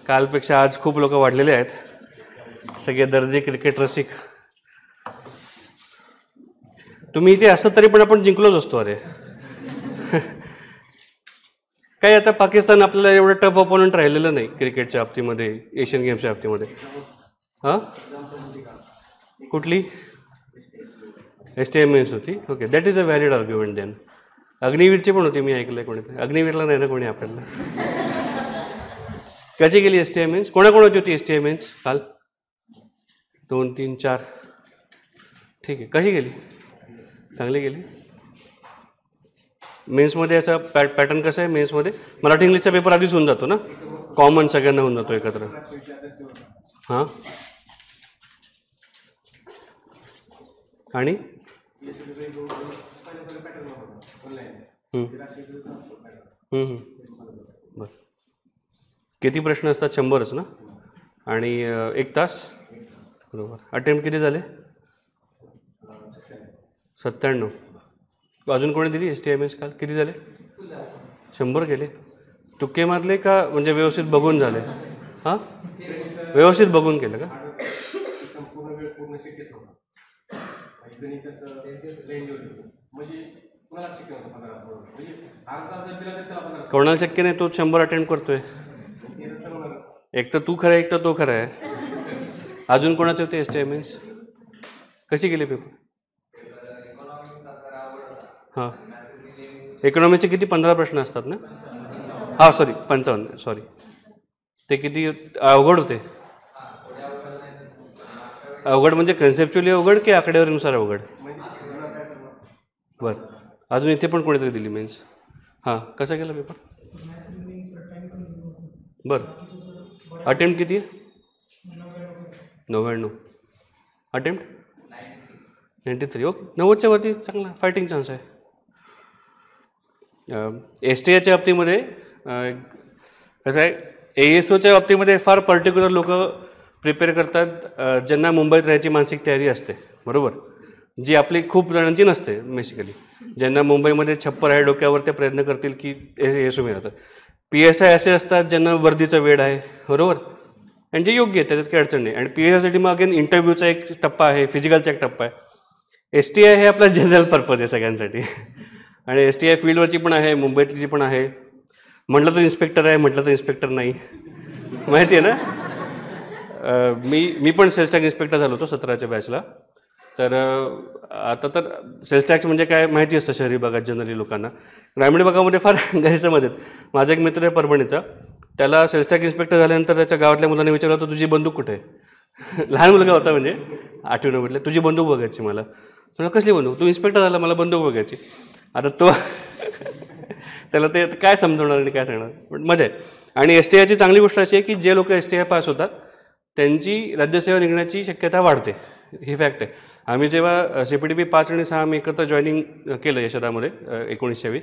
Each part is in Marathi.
कालपेक्षा आज खूप लोक वाढलेले आहेत, सगळे दर्दी क्रिकेट रसिक. तुम्ही इथे असत तरी पण आपण जिंकलोच असतो. अरे काय आता पाकिस्तान आपल्याला एवढं टफ ऑपोनंट राहिलेलं नाही क्रिकेटच्या बाबतीमध्ये, एशियन गेम्सच्या बाबतीमध्ये. हां, कुठली? STI मेन्स होती. Okay, that is a valid argument then. अग्निवीरची पण होती, मी ऐकलंय कोणी. अग्निवीरला नाही ना कोणी आपल्याला. कशी गेली STI मेन्स? कोणाकोणाची होती STI मेन्स काल? 2, 3, 4. ठीक आहे. कशी गेली? चांगली गेली. मेन्समध्ये याचा पॅटर्न कसा आहे? मेन्समध्ये मराठी इंग्लिशचा पेपर आधीच होऊन जातो ना, कॉमन सगळ्यांना होऊन जातो एकत्र. हां, आणि बरं, किती प्रश्न असतात? 100च ना, आणि 1 तास. बरोबर. अटेम्प्ट किती झाले? 97. अजून कोणी दिली STI मेन्स काल? किती झाले? 100 केले. तुक्के मारले का म्हणजे व्यवस्थित बघून झाले? हां, व्यवस्थित बघून केलं का? कोणाला शक्य नाही? तो 100 अटेम्प्ट करतोय. एक तर तू खरं आहे, एक तर तो खरं आहे. अजून कोणाचे होते STI मेन्स? कशी गेले पेपर? हां, इकॉनॉमीचे किती? 15 प्रश्न असतात ना? हां, सॉरी 55. सॉरी, ते किती अवघड होते? अवघड म्हणजे कन्सेप्च्युअली अवघड की आकडेवारीनुसार अवघड? बरं. अजून इथे पण कोणीतरी दिली मेन्स. हां, कसा गेला पेपर? बरं. अटेम्प्ट किती आहे? 99. अटेम्प्ट 93. ओके, 90च्या वरती चांगला फायटिंग चान्स आहे. STIच्या बाबतीमध्ये कसं आहे, ASOच्या बाबतीमध्ये फार पर्टिक्युलर लोक प्रिपेअर करतात, ज्यांना मुंबईत राहायची मानसिक तयारी असते, बरोबर, जी आपली खूप जणांची नसते बेसिकली. ज्यांना मुंबईमध्ये छप्पर आहे डोक्यावर, ते प्रयत्न करतील की ASO मिळतात. PSI असे असतात ज्यांना वर्दीचं वेळ आहे, बरोबर, आणि जे योग्य आहे, त्याच्यात काही अडचण नाही. आणि PSIसाठी मग अगेन इंटरव्ह्यूचा एक टप्पा आहे, फिजिकलचा एक टप्पा आहे. STI हे आपला जनरल पर्पज आहे सगळ्यांसाठी. आणि STI फील्डवरची पण आहे, मुंबईतली पण आहे. म्हटलं तर इन्स्पेक्टर आहे, म्हटलं तर इन्स्पेक्टर नाही, माहिती आहे ना. मी पण सेल्स टॅक्स इन्स्पेक्टर झालो होतो 17च्या बॅचला. तर आता तर सेल्स टॅक्स म्हणजे काय माहिती असतं शहरी भागात जनरली लोकांना. ग्रामीण भागामध्ये फार गैरसमज आहेत. माझा एक मित्र आहे परभणीचा, त्याला सेल्स टॅक्स इन्स्पेक्टर झाल्यानंतर त्याच्या गावातल्या मुलांनी विचारलं होतं, तुझी बंदूक कुठे आहे? लहान मुलगा होता, म्हणजे 8वी 9वीतला. तुझी बंदूक बघायची मला. तुला कसली बंदूक? तू इन्स्पेक्टर झाला, मला बंदूक बघायची. आता तो त्याला ते काय समजवणार आणि काय सांगणार, पण मजा आहे. आणि STIची चांगली गोष्ट अशी आहे की जे लोक STI पास होतात त्यांची राज्यसेवा निघण्याची शक्यता वाढते, ही फॅक्ट आहे. आम्ही जेव्हा CPTP 5 आणि 6 आम्ही एकत्र जॉईनिंग केलं यशोदामध्ये 1920,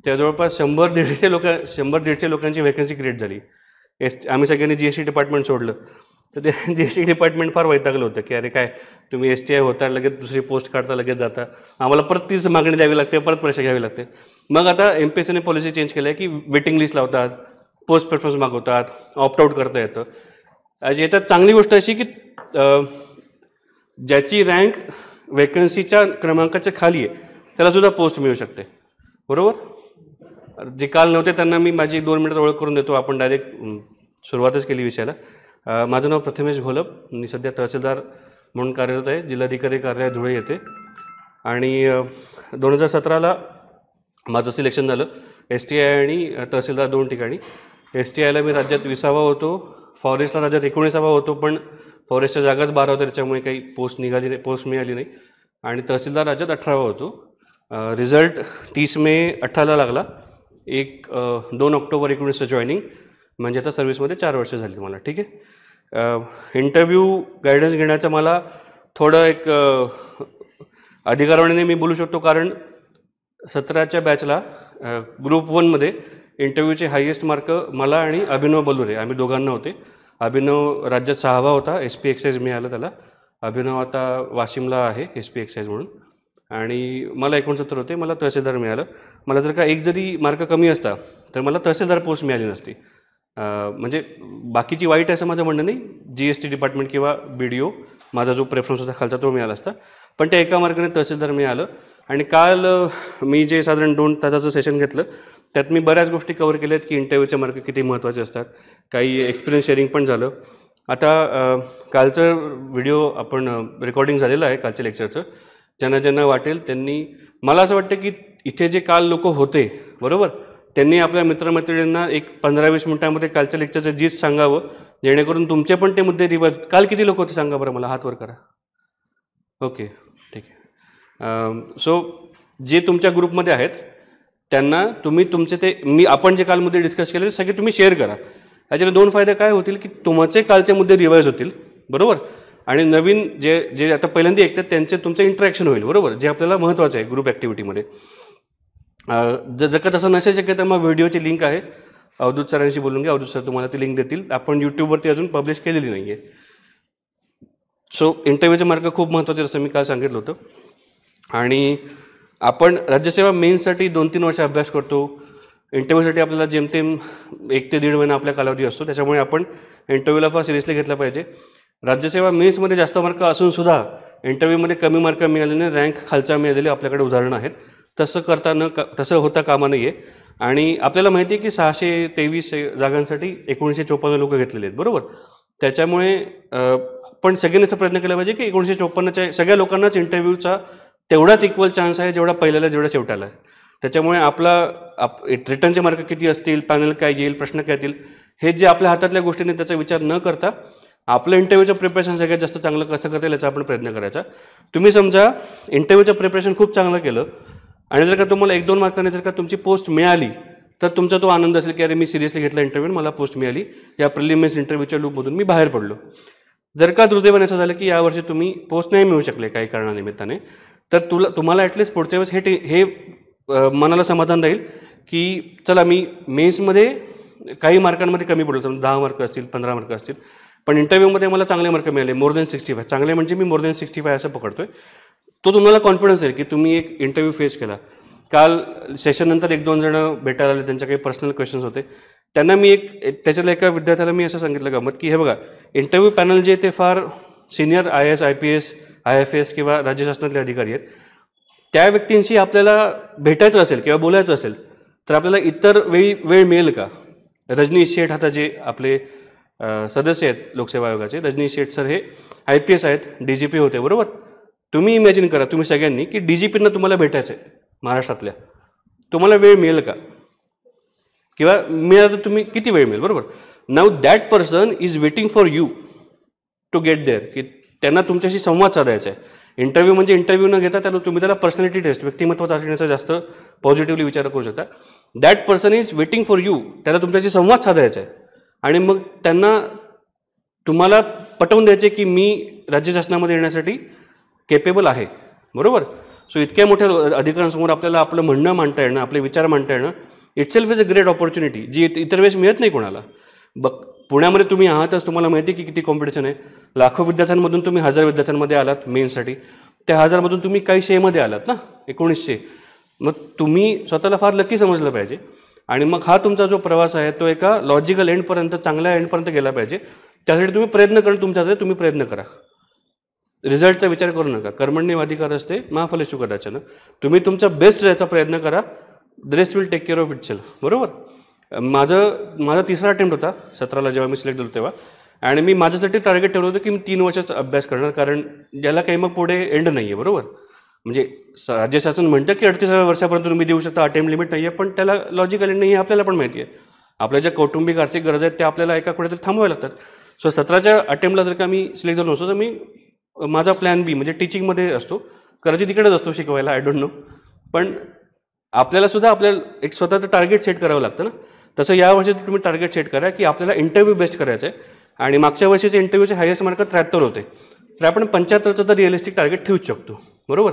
त्या जवळपास 100-150 लोकांची व्हॅकन्सी क्रिएट झाली. आम्ही सगळ्यांनी GST डिपार्टमेंट सोडलं. तर ते GST डिपार्टमेंट फार वैतागलं होतं की अरे काय तुम्ही STI होता, लगेच दुसरी पोस्ट काढता, लगेच जाता, आम्हाला परत तीच मागणी द्यावी लागते, परत परीक्षा घ्यावी लागते. मग आता MPSCने पॉलिसी चेंज केली आहे की वेटिंग लिस्ट लावतात, पोस्ट प्रेफरन्स मागवतात, ऑप्ट आऊट करता येतं. याच्यात चांगली गोष्ट अशी की ज्याची रँक वेकन्सीच्या क्रमांकाच्या खाली आहे त्यालासुद्धा पोस्ट मिळू शकते, बरोबर. जे काल नव्हते त्यांना मी माझी 2 मिनिटात ओळख करून देतो. आपण डायरेक्ट सुरुवातच केली विषयाला. माझं नाव प्रथमेश घोलप, मी सध्या तहसीलदार म्हणून कार्यरत आहे, जिल्हाधिकारी कार्यालय धुळे येथे. आणि 2017ला माझं सिलेक्शन झालं STI आणि तहसीलदार 2 ठिकाणी. STIला मी राज्यात 20वा होतो, फॉरेस्टला राज्यात 19वा होतो, पण फॉरेस्टच्या जागाच 12 होत्या, त्याच्यामुळे काही पोस्ट मिळाली नाही. आणि तहसीलदार राज्यात 18वा होतो. रिझल्ट 30 मे 18ला लागला. 2 ऑक्टोबर 19चं जॉईनिंग, म्हणजे आता सर्व्हिसमध्ये 4 वर्ष झाली मला. ठीक आहे. इंटरव्ह्यू गायडन्स घेण्याचं मला थोडं एक अधिकारवाणीने मी बोलू शकतो, कारण 17च्या बॅचला ग्रुप 1मध्ये इंटरव्ह्यूचे हायेस्ट मार्क मला आणि अभिनव बलुरे, आम्ही दोघांना होते. अभिनव राज्यात 6वा होता, SP एक्साईज मिळालं त्याला. अभिनव आता वाशिमला आहे SP एक्साईज म्हणून. आणि मला 69 होते, मला तहसीलदार मिळालं. मला जर का एक जरी मार्क कमी असता तर मला तहसीलदार पोस्ट मिळाली नसती. म्हणजे बाकीची वाईट आहे असं माझं म्हणणं नाही, GST डिपार्टमेंट किंवा BDO माझा जो प्रेफरन्स होता खालचा तो मिळाला असता, पण त्या एका मार्गाने तहसीलदार मिळालं. आणि काल मी जे साधारण 2 तासाचं सेशन घेतलं त्यात मी बऱ्याच गोष्टी कव्हर केल्या आहेत की इंटरव्ह्यूचे मार्क किती महत्त्वाचे असतात, काही एक्सपिरियन्स शेअरिंग पण झालं. आता कालचं व्हिडिओ आपण रेकॉर्डिंग झालेलं आहे कालच्या लेक्चरचं, ज्यांना ज्यांना वाटेल त्यांनी, मला असं वाटतं की इथे जे काल लोक होते बरोबर, त्यांनी आपल्या मित्रमैत्रिणींना एक 15-20 मिनिटांमध्ये कालच्या लेक्चरचं जीच सांगावं, जेणेकरून तुमचे पण ते मुद्दे रिवाइज. काल किती लोक होते सांगा बरं मला, हात वर करा. ओके ठीक आहे. सो जे तुमच्या ग्रुपमध्ये आहेत त्यांना तुम्ही तुमचे ते आपण जे काल मुद्दे डिस्कस केले ते सगळे तुम्ही शेअर करा. याच्याने 2 फायदे काय होतील की तुमचे कालचे मुद्दे रिवाइज होतील बरोबर, आणि नवीन जे जे आता पहिल्यांदा ऐकतात त्यांचे तुमचं इंटरॅक्शन होईल बरोबर, जे आपल्याला महत्त्वाचं आहे ग्रुप ॲक्टिव्हिटीमध्ये. जर का तसं नसेल शक्य तर मग व्हिडिओची लिंक आहे, अवधूत सरांशी बोलून घ्या, अवधूत सर तुम्हाला ती लिंक देतील. आपण यूट्यूबवरती अजून पब्लिश केलेली नाही आहे. सो इंटरव्ह्यूचे मार्क खूप महत्त्वाचे असं मी काल सांगितलं होतं. आणि आपण राज्यसेवा मेन्ससाठी 2-3 वर्ष अभ्यास करतो, इंटरव्ह्यूसाठी आपल्याला जेमतेम 1 ते 1.5 महिना आपला कालावधी असतो, त्याच्यामुळे आपण इंटरव्ह्यूला फार सिरियसली घेतला पाहिजे. राज्यसेवा मेन्समध्ये जास्त मार्क असूनसुद्धा इंटरव्ह्यूमध्ये कमी मार्क मिळालेले, रँक खालचा मिळालेले आपल्याकडे उदाहरणं आहेत. तसं होता कामा नाही आहे. आणि आपल्याला माहिती आहे की 623 जागांसाठी 1954 लोक घेतलेले आहेत बरोबर. त्याच्यामुळे पण सगळ्यांचा प्रयत्न केला पाहिजे की 1954च्या सगळ्या लोकांनाच इंटरव्ह्यूचा तेवढाच इक्वल चान्स आहे जेवढा पहिल्याला जेवढा शेवटाला आहे. त्याच्यामुळे आपला रिटर्नचे मार्क किती असतील, पॅनल काय येईल, प्रश्न काय येतील, हे जे आपल्या हातातल्या गोष्टीने त्याचा विचार न करता आपलं इंटरव्ह्यूचं प्रिपरेशन सगळ्यात जास्त चांगलं कसं करता येईल याचा आपण प्रयत्न करायचा. तुम्ही समजा इंटरव्ह्यूचं प्रिपरेशन खूप चांगलं केलं आणि जर का तुम्हाला 1-2 मार्काने जर का तुमची पोस्ट मिळाली तर तुमचा तो आनंद असेल की अरे मी सिरियसली घेतला इंटरव्ह्यू, मला पोस्ट मिळाली, या प्रिलिमिनरी इंटरव्ह्यूच्या लूपमधून मी बाहेर पडलो. जर का दुर्दैवाने असं झालं की यावर्षी तुम्ही पोस्ट नाही मिळू शकले काही कारणानिमित्ताने, तर तुम्हाला ॲटलिस्ट पुढच्या वेळेस हे मनाला समाधान राहील की चला मी मेन्समध्ये काही मार्कांमध्ये कमी पडलो, समजा 10 मार्क असतील, 15 मार्क असतील, पण इंटरव्ह्यूमध्ये मला चांगले मार्क मिळाले, मोर दॅन 65. चांगले म्हणजे मी मोर दॅन 65 असं पकडतोय. तो तुम्हाला कॉन्फिडन्स आहे की तुम्ही एक इंटरव्ह्यू फेस केला. काल सेशननंतर 1-2 जणं भेटायला आले, त्यांच्या काही पर्सनल क्वेश्चन्स होते. त्यांना मी त्याच्यातल्या एका विद्यार्थ्याला मी असं सांगितलं गमत की हे बघा, इंटरव्ह्यू पॅनल जे ते फार सिनियर IAS, IPS, IFS किंवा राज्य शासनातले अधिकारी आहेत. त्या व्यक्तींशी आपल्याला भेटायचं असेल किंवा बोलायचं असेल तर आपल्याला इतर वेळ मिळेल का? रजनीश शेठ आता जे आपले सदस्य आहेत लोकसेवा आयोगाचे, रजनीश शेठ सर हे IPS आहेत, DGP होते बरोबर. तुम्ही इमॅजिन करा तुम्ही सगळ्यांनी की DGPंना तुम्हाला भेटायचं आहे महाराष्ट्रातल्या, तुम्हाला वेळ मिळेल का? किंवा मिळालं तर तुम्ही किती वेळ मिळेल बरोबर. Now that person is waiting for you to get there, की त्यांना तुमच्याशी संवाद साधायचा आहे. इंटरव्ह्यू म्हणजे इंटरव्ह्यू न घेता तुम्ही त्याला पर्सनॅलिटी टेस्ट, व्यक्तिमत्व चाचणीचा जास्त पॉझिटिव्हली विचार करू शकता. That person is waiting for you, त्याला तुमच्याशी संवाद साधायचा आहे. आणि मग त्यांना तुम्हाला पटवून द्यायचे की मी राज्य शासनामध्ये येण्यासाठी केपेबल आहे बरोबर. सो इतक्या मोठ्या अधिकाऱ्यांसमोर आपल्याला आपलं म्हणणं मांडता येणं, आपले विचार मांडता येणं, itself is a great opportunity जी इतर वेळेस मिळत नाही कोणाला. पुण्यामध्ये तुम्ही आहातच, तुम्हाला माहिती आहे की किती कॉम्पिटिशन आहे. लाखो विद्यार्थ्यांमधून तुम्ही 1000 विद्यार्थ्यांमध्ये आलात मेन्ससाठी, त्या 1000मधून तुम्ही काही 100मध्ये आलात ना, 1900. मग तुम्ही स्वतःला फार लकी समजलं पाहिजे. आणि मग हा तुमचा जो प्रवास आहे तो एका लॉजिकल एंडपर्यंत, चांगल्या एंडपर्यंत गेला पाहिजे. त्यासाठी तुम्ही प्रयत्न करणं तुमच्याकडे, तुम्ही प्रयत्न करा. रिझल्टचा विचार करू नका. कर्मण्येवाधिकार असते मा फलेषु कदाचन. तुम्ही तुमचा बेस्ट द्यायचा प्रयत्न करा, the rest will take care of itself बरोबर. माझा 3रा अटेम्प्ट होता 17ला जेव्हा मी सिलेक्ट झालो तेव्हा. आणि मी माझ्यासाठी टार्गेट ठेवलं होतं की मी 3 वर्षाचा अभ्यास करणार, कारण ज्याला काही मग पुढे एंड नाही आहे बरोबर. म्हणजे राज्य शासन म्हणतं की 38व्या वर्षापर्यंत तुम्ही देऊ शकता, अटेम्प्ट लिमिट नाही आहे, पण त्याला लॉजिकल एंड नाही आहे आपल्याला पण माहिती आहे. आपल्या ज्या कौटुंबिक आर्थिक गरजा आहेत त्या आपल्याला एका कुठेतरी थांबवायला लागतात. सो 17च्या अटेम्प्टला जर का मी सिलेक्ट झालो नसतो तर मी माझा प्लॅन बी म्हणजे टीचिंगमध्ये असतो, कदाचित तिकडेच असतो शिकवायला, आय डोंट नो. पण आपल्यालासुद्धा आपल्याला एक स्वतःचं टार्गेट सेट करावं लागतं ना. तसं यावर्षी तुम्ही टार्गेट सेट करा की आपल्याला इंटरव्ह्यू बेस्ट करायचं आहे. आणि मागच्या वर्षीचे इंटरव्ह्यूचे हायेस्ट मार्क 73 होते, तर आपण 75चं तर रिअलिस्टिक टार्गेट ठेवूच शकतो बरोबर.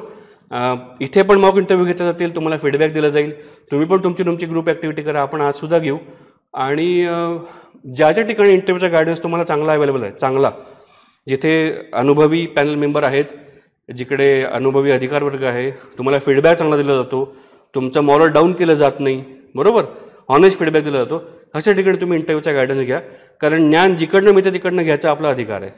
इथे पण मॉक इंटरव्ह्यू घेतले जातील, तुम्हाला फीडबॅक दिला जाईल, तुम्ही पण तुमची ग्रुप ॲक्टिव्हिटी करा. आपण आजसुद्धा घेऊ. आणि ज्या ठिकाणी इंटरव्ह्यूचा गायडन्स तुम्हाला चांगला अवेलेबल आहे, चांगला, जिथे अनुभवी पॅनल मेंबर आहेत, जिकडे अनुभवी अधिकार वर्ग आहे, तुम्हाला फीडबॅक चांगला दिला जातो, तुमचं मॉरल डाऊन केलं जात नाही बरोबर, ऑनेस्ट फीडबॅक दिला जातो, अशा ठिकाणी तुम्ही इंटरव्ह्यूचा गायडन्स घ्या, कारण ज्ञान जिकडनं मिळतं तिकडनं घ्यायचा आपला अधिकार आहे.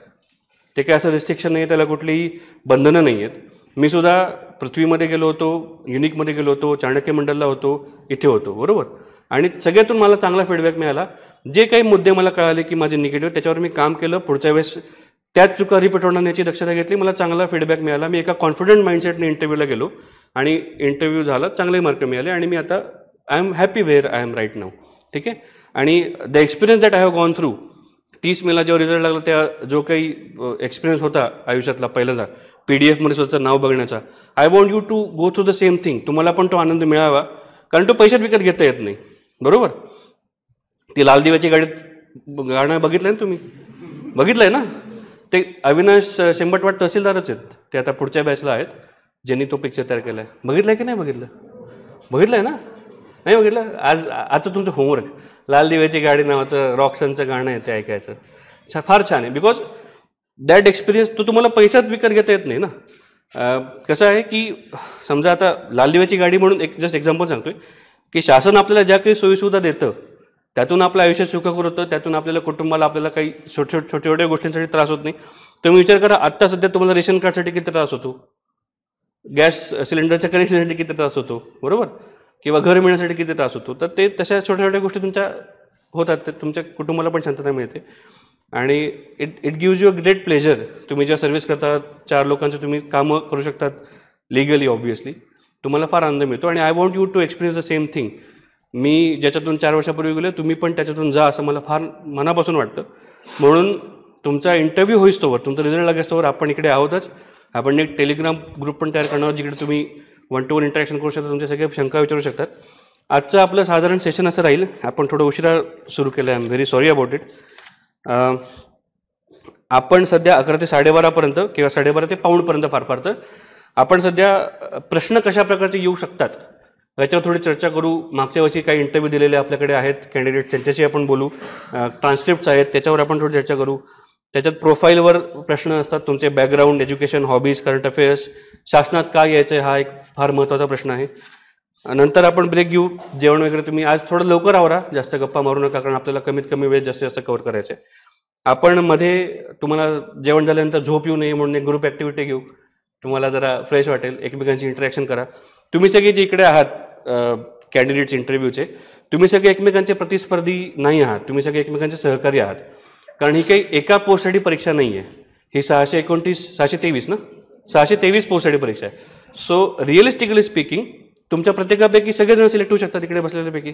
ते काय असं रिस्ट्रिक्शन नाही आहे, त्याला कुठलीही बंधनं नाही आहेत. मी सुद्धा पृथ्वीमध्ये गेलो होतो, युनिकमध्ये गेलो होतो, चाणक्य मंडलला होतो, इथे होतो, बरोबर. आणि सगळ्यातून मला चांगला फीडबॅक मिळाला. जे काही मुद्दे मला कळाले की माझे निगेटिव्ह, त्याच्यावर मी काम केलं. पुढच्या वेळेस त्याच चुका रिपीट होणार याची दक्षता घेतली. मला चांगला फीडबॅक मिळाला. मी एका कॉन्फिडंट माइंडसेटने इंटरव्ह्यूला गेलो आणि इंटरव्ह्यू झाला, चांगले मार्क मिळाले आणि मी आता I am happy where I am right now. ठीक आहे. आणि the experience that I have gone through, 30 मेला जेव्हा रिझल्ट लागला, त्या जो काही एक्सपिरियन्स होता आयुष्यातला पहिल्यांदा PDF स्वतःचं नाव बघण्याचा, I want you to go through the same thing. तुम्हाला पण तो आनंद मिळावा, कारण तो पैशात विकत घेता येत नाही, बरोबर. ती लाल दिव्याची गाणं बघितलं ना तुम्ही, बघितलं आहे ना. ते अविनाश शेंबटवाट तहसीलदारच आहेत, ते आता पुढच्या बॅचला आहेत, ज्यांनी तो पिक्चर तयार केला आहे. बघितलं आहे की नाही बघितलं? बघितलं आहे ना, नाही बघितलं? आता तुमचं होमवर्क, लाल दिव्याची गाडी नावाचं रॉक्सनचं गाणं आहे, ते ऐकायचं. फार छान आहे. बिकॉज दॅट एक्सपिरियन्स तो तुम्हाला पैशात विकत घेता येत नाही ना. कसं आहे की समजा आता लाल दिव्याची गाडी म्हणून एक जस्ट एक्झाम्पल सांगतोय की शासन आपल्याला ज्या काही सोयीसुविधा देतं, त्यातून आपलं आयुष्य सुखकर होतं, त्यातून आपल्याला कुटुंबाला आपल्याला काही छोट्या छोट्या गोष्टींसाठी त्रास होत नाही. तुम्ही विचार करा, आत्ता सध्या तुम्हाला रेशन कार्डसाठी किती त्रास होतो, गॅस सिलेंडरच्या कनेक्शनसाठी किती त्रास होतो, बरोबर, किंवा घर मिळण्यासाठी किती त्रास होतो. तर ते तशा छोट्या छोट्या गोष्टी तुमच्या होतात, तर तुमच्या कुटुंबाला पण शांतता मिळते. आणि it gives you a great pleasure. तुम्ही जेव्हा सर्व्हिस करता, 4 लोकांचं तुम्ही कामं करू शकतात लिगली, ऑब्व्हियसली तुम्हाला फार आनंद मिळतो. आणि I want you to experience the same thing. मी ज्याच्यातून 4 वर्षापूर्वी गेलो, तुम्ही पण त्याच्यातून जा, असं मला फार मनापासून वाटतं. म्हणून तुमचा इंटरव्ह्यू होईस्तोवर, तुमचा रिझल्ट लागेस्तोवर आपण इकडे आहोतच. आपण एक टेलिग्राम ग्रुप पण तयार करणार, जिकडे तुम्ही 1-to-1 इंटरॅक्शन करू शकता, तुमच्या सगळ्या शंका विचारू शकतात. आजचं आपलं साधारण सेशन असं राहील. आपण थोडं उशिरा सुरू केलं, I am very sorry about it. आपण सध्या 11 ते 12:30 किंवा 12:30 ते पाऊणपर्यंत फार तर आपण सध्या प्रश्न कशा प्रकारचे येऊ शकतात याच्यावर थोडी चर्चा करू. मागच्या वर्षी काही इंटरव्ह्यू दिलेले आपल्याकडे आहेत कॅन्डिडेट, त्यांच्याशी आपण बोलू. ट्रान्स्क्रिप्ट्स आहेत, त्याच्यावर आपण थोडी चर्चा करू. त्याच्यात प्रोफाईलवर प्रश्न असतात, तुमचे background, education, hobbies, current affairs, शासनात काय यायचं आहे, हा एक फार महत्त्वाचा प्रश्न आहे. नंतर आपण ब्रेक घेऊ, जेवण वगैरे. तुम्ही आज थोडं लवकर आवरा, जास्त गप्पा मारू नका, कारण आपल्याला कमीत कमी वेळ जास्तीत जास्त कव्हर करायचं आहे. आपण मध्ये तुम्हाला जेवण झाल्यानंतर झोप येऊ नये म्हणून एक ग्रुप ॲक्टिव्हिटी घेऊ, तुम्हाला जरा फ्रेश वाटेल, एकमेकांशी इंटरॅक्शन करा. तुम्ही सगळे जे इकडे आहात कॅन्डिडेट्स इंटरव्ह्यूचे, तुम्ही सगळे एकमेकांचे प्रतिस्पर्धी नाही आहात, तुम्ही सगळे एकमेकांचे सहकारी आहात. कारण ही काही एका पोस्टसाठी परीक्षा नाही आहे, ही 623 पोस्टसाठी परीक्षा आहे. सो रिअलिस्टिकली स्पीकिंग, तुमच्या प्रत्येकापैकी सगळेजण सिलेक्ट होऊ शकतात इकडे बसलेल्यापैकी,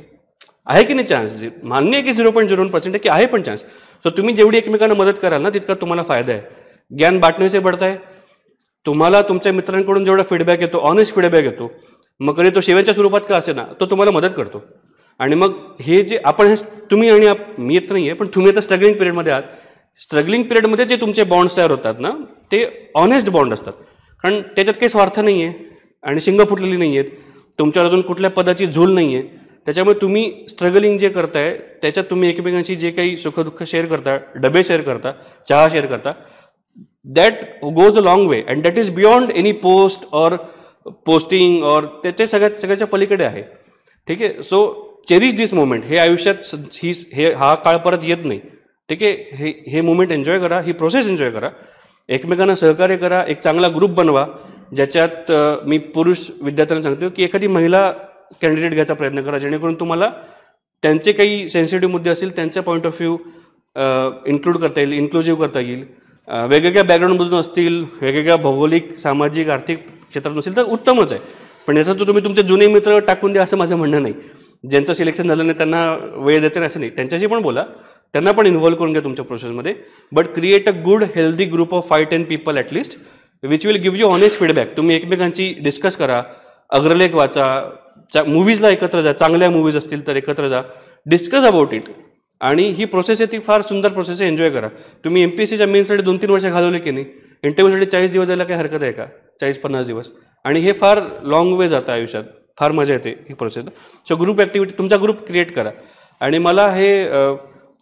आहे की नाही चान्स? मान्य आहे की 0.01% की आहे पण चान्स. सो तुम्ही जेवढी एकमेकांना मदत कराल ना, तितका तुम्हाला फायदा आहे. ज्ञान बांटणे से बढ़ता है. तुम्हाला तुमच्या मित्रांकडून जेवढा फीडबॅक येतो, ऑनेस्ट फीडबॅक येतो, मग कधी तो शेवटच्या स्वरूपात का असे ना, तो तुम्हाला मदत करतो. आणि मग हे जे आपण तुम्ही आणि मी येत नाही आहे, पण तुम्ही आता स्ट्रगलिंग पिरियडमध्ये आहात. स्ट्रगलिंग पिरियडमध्ये जे तुमचे बॉन्ड्स तयार होतात ना, ते ऑनेस्ट बॉन्ड असतात, कारण त्याच्यात काही स्वार्थ नाही आहे आणि शिंग फुटलेली नाही आहेत, तुमच्यावर अजून कुठल्या पदाची झूल नाही आहे. त्याच्यामुळे तुम्ही स्ट्रगलिंग जे करताय, त्याच्यात तुम्ही एकमेकांशी जे काही सुखदुःख शेअर करता, डबे शेअर करता, चहा शेअर करता, that goes a long way and that is beyond any post or posting और ते सगळ्याच्या पलीकडे आहे. ठीक आहे. सो चेरिश दिस मोमेंट. हे आयुष्यात हा काळ परत येत नाही. ठीक आहे. हे मोमेंट एन्जॉय करा, ही प्रोसेस एन्जॉय करा, एकमेकांना सहकार्य करा, एक चांगला ग्रुप बनवा, ज्याच्यात मी पुरुष विद्यार्थ्यांना सांगतो की एखादी महिला कॅन्डिडेट घ्यायचा प्रयत्न करा, जेणेकरून तुम्हाला त्यांचे काही सेन्सिटिव्ह मुद्दे असतील, त्यांचा पॉईंट ऑफ व्ह्यू इन्क्लूड करता येईल, इन्क्लुझिव्ह करता येईल. वेगवेगळ्या बॅकग्राऊंडमधून असतील, वेगवेगळ्या भौगोलिक, सामाजिक, आर्थिक क्षेत्रात नसेल तर उत्तमच आहे. पण याचा तुम्ही तुमचे जुने मित्र टाकून द्या असं माझं म्हणणं नाही. ज्यांचं सिलेक्शन झालं नाही त्यांना वेळ देते असं नाही, त्यांच्याशी पण बोला, त्यांना पण इन्व्हॉल्व करून घ्या तुमच्या प्रोसेसमध्ये. But create a good healthy group of 5-10 people at least, which will give you honest feedback. तुम्ही एकमेकांची डिस्कस करा, अग्रलेख वाचा, मूवीजला एकत्र जा, चांगल्या मूवीज असतील तर एकत्र जा, डिस्कस अबाउट इट. आणि ही प्रोसेस आहे ती फार सुंदर प्रोसेस आहे, एन्जॉय करा. तुम्ही MPSCच्या मेन्ससाठी 2-3 वर्ष घालवले की नाही, इंटरव्ह्यूसाठी 40 दिवस जायला काही हरकत आहे का? 40-50 दिवस. आणि हे फार लॉंग वे जातं आयुष्यात, फार मजा येते ही प्रोसेस. सो ग्रुप ॲक्टिव्हिटी, तुमचा ग्रुप क्रिएट करा. आणि मला हे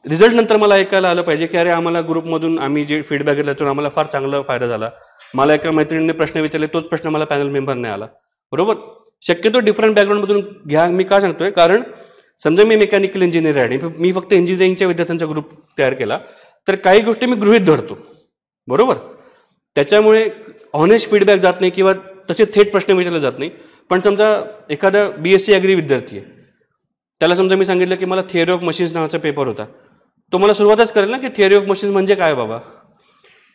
रिझल्ट नंतर मला ऐकायला आलं पाहिजे की अरे आम्हाला ग्रुपमधून आम्ही जे फीडबॅक घेतला त्यातून आम्हाला फार चांगला फायदा झाला. मला एका मैत्रिणीने प्रश्न विचारले, तोच प्रश्न मला पॅनल मेंबरने आला. बरोबर. शक्यतो डिफरंट बॅकग्राऊंडमधून घ्या. मी का सांगतोय, कारण समजा मी मेकॅनिकल इंजिनियर आहे आणि मी फक्त इंजिनिअरिंगच्या विद्यार्थ्यांचा ग्रुप तयार केला, तर काही गोष्टी मी गृहीत धरतो, बरोबर. त्याच्यामुळे ऑनेस्ट फीडबॅक जात नाही किंवा तसे थेट प्रश्न विचारले जात नाही. पण समजा एखादा BSc ॲग्री विद्यार्थी आहे, त्याला समजा मी सांगितलं की मला थिअरी ऑफ मशीन्स नावाचा पेपर होता, तो मला सुरुवातच करेल ना की थिअरी ऑफ मशीन्स म्हणजे काय बाबा.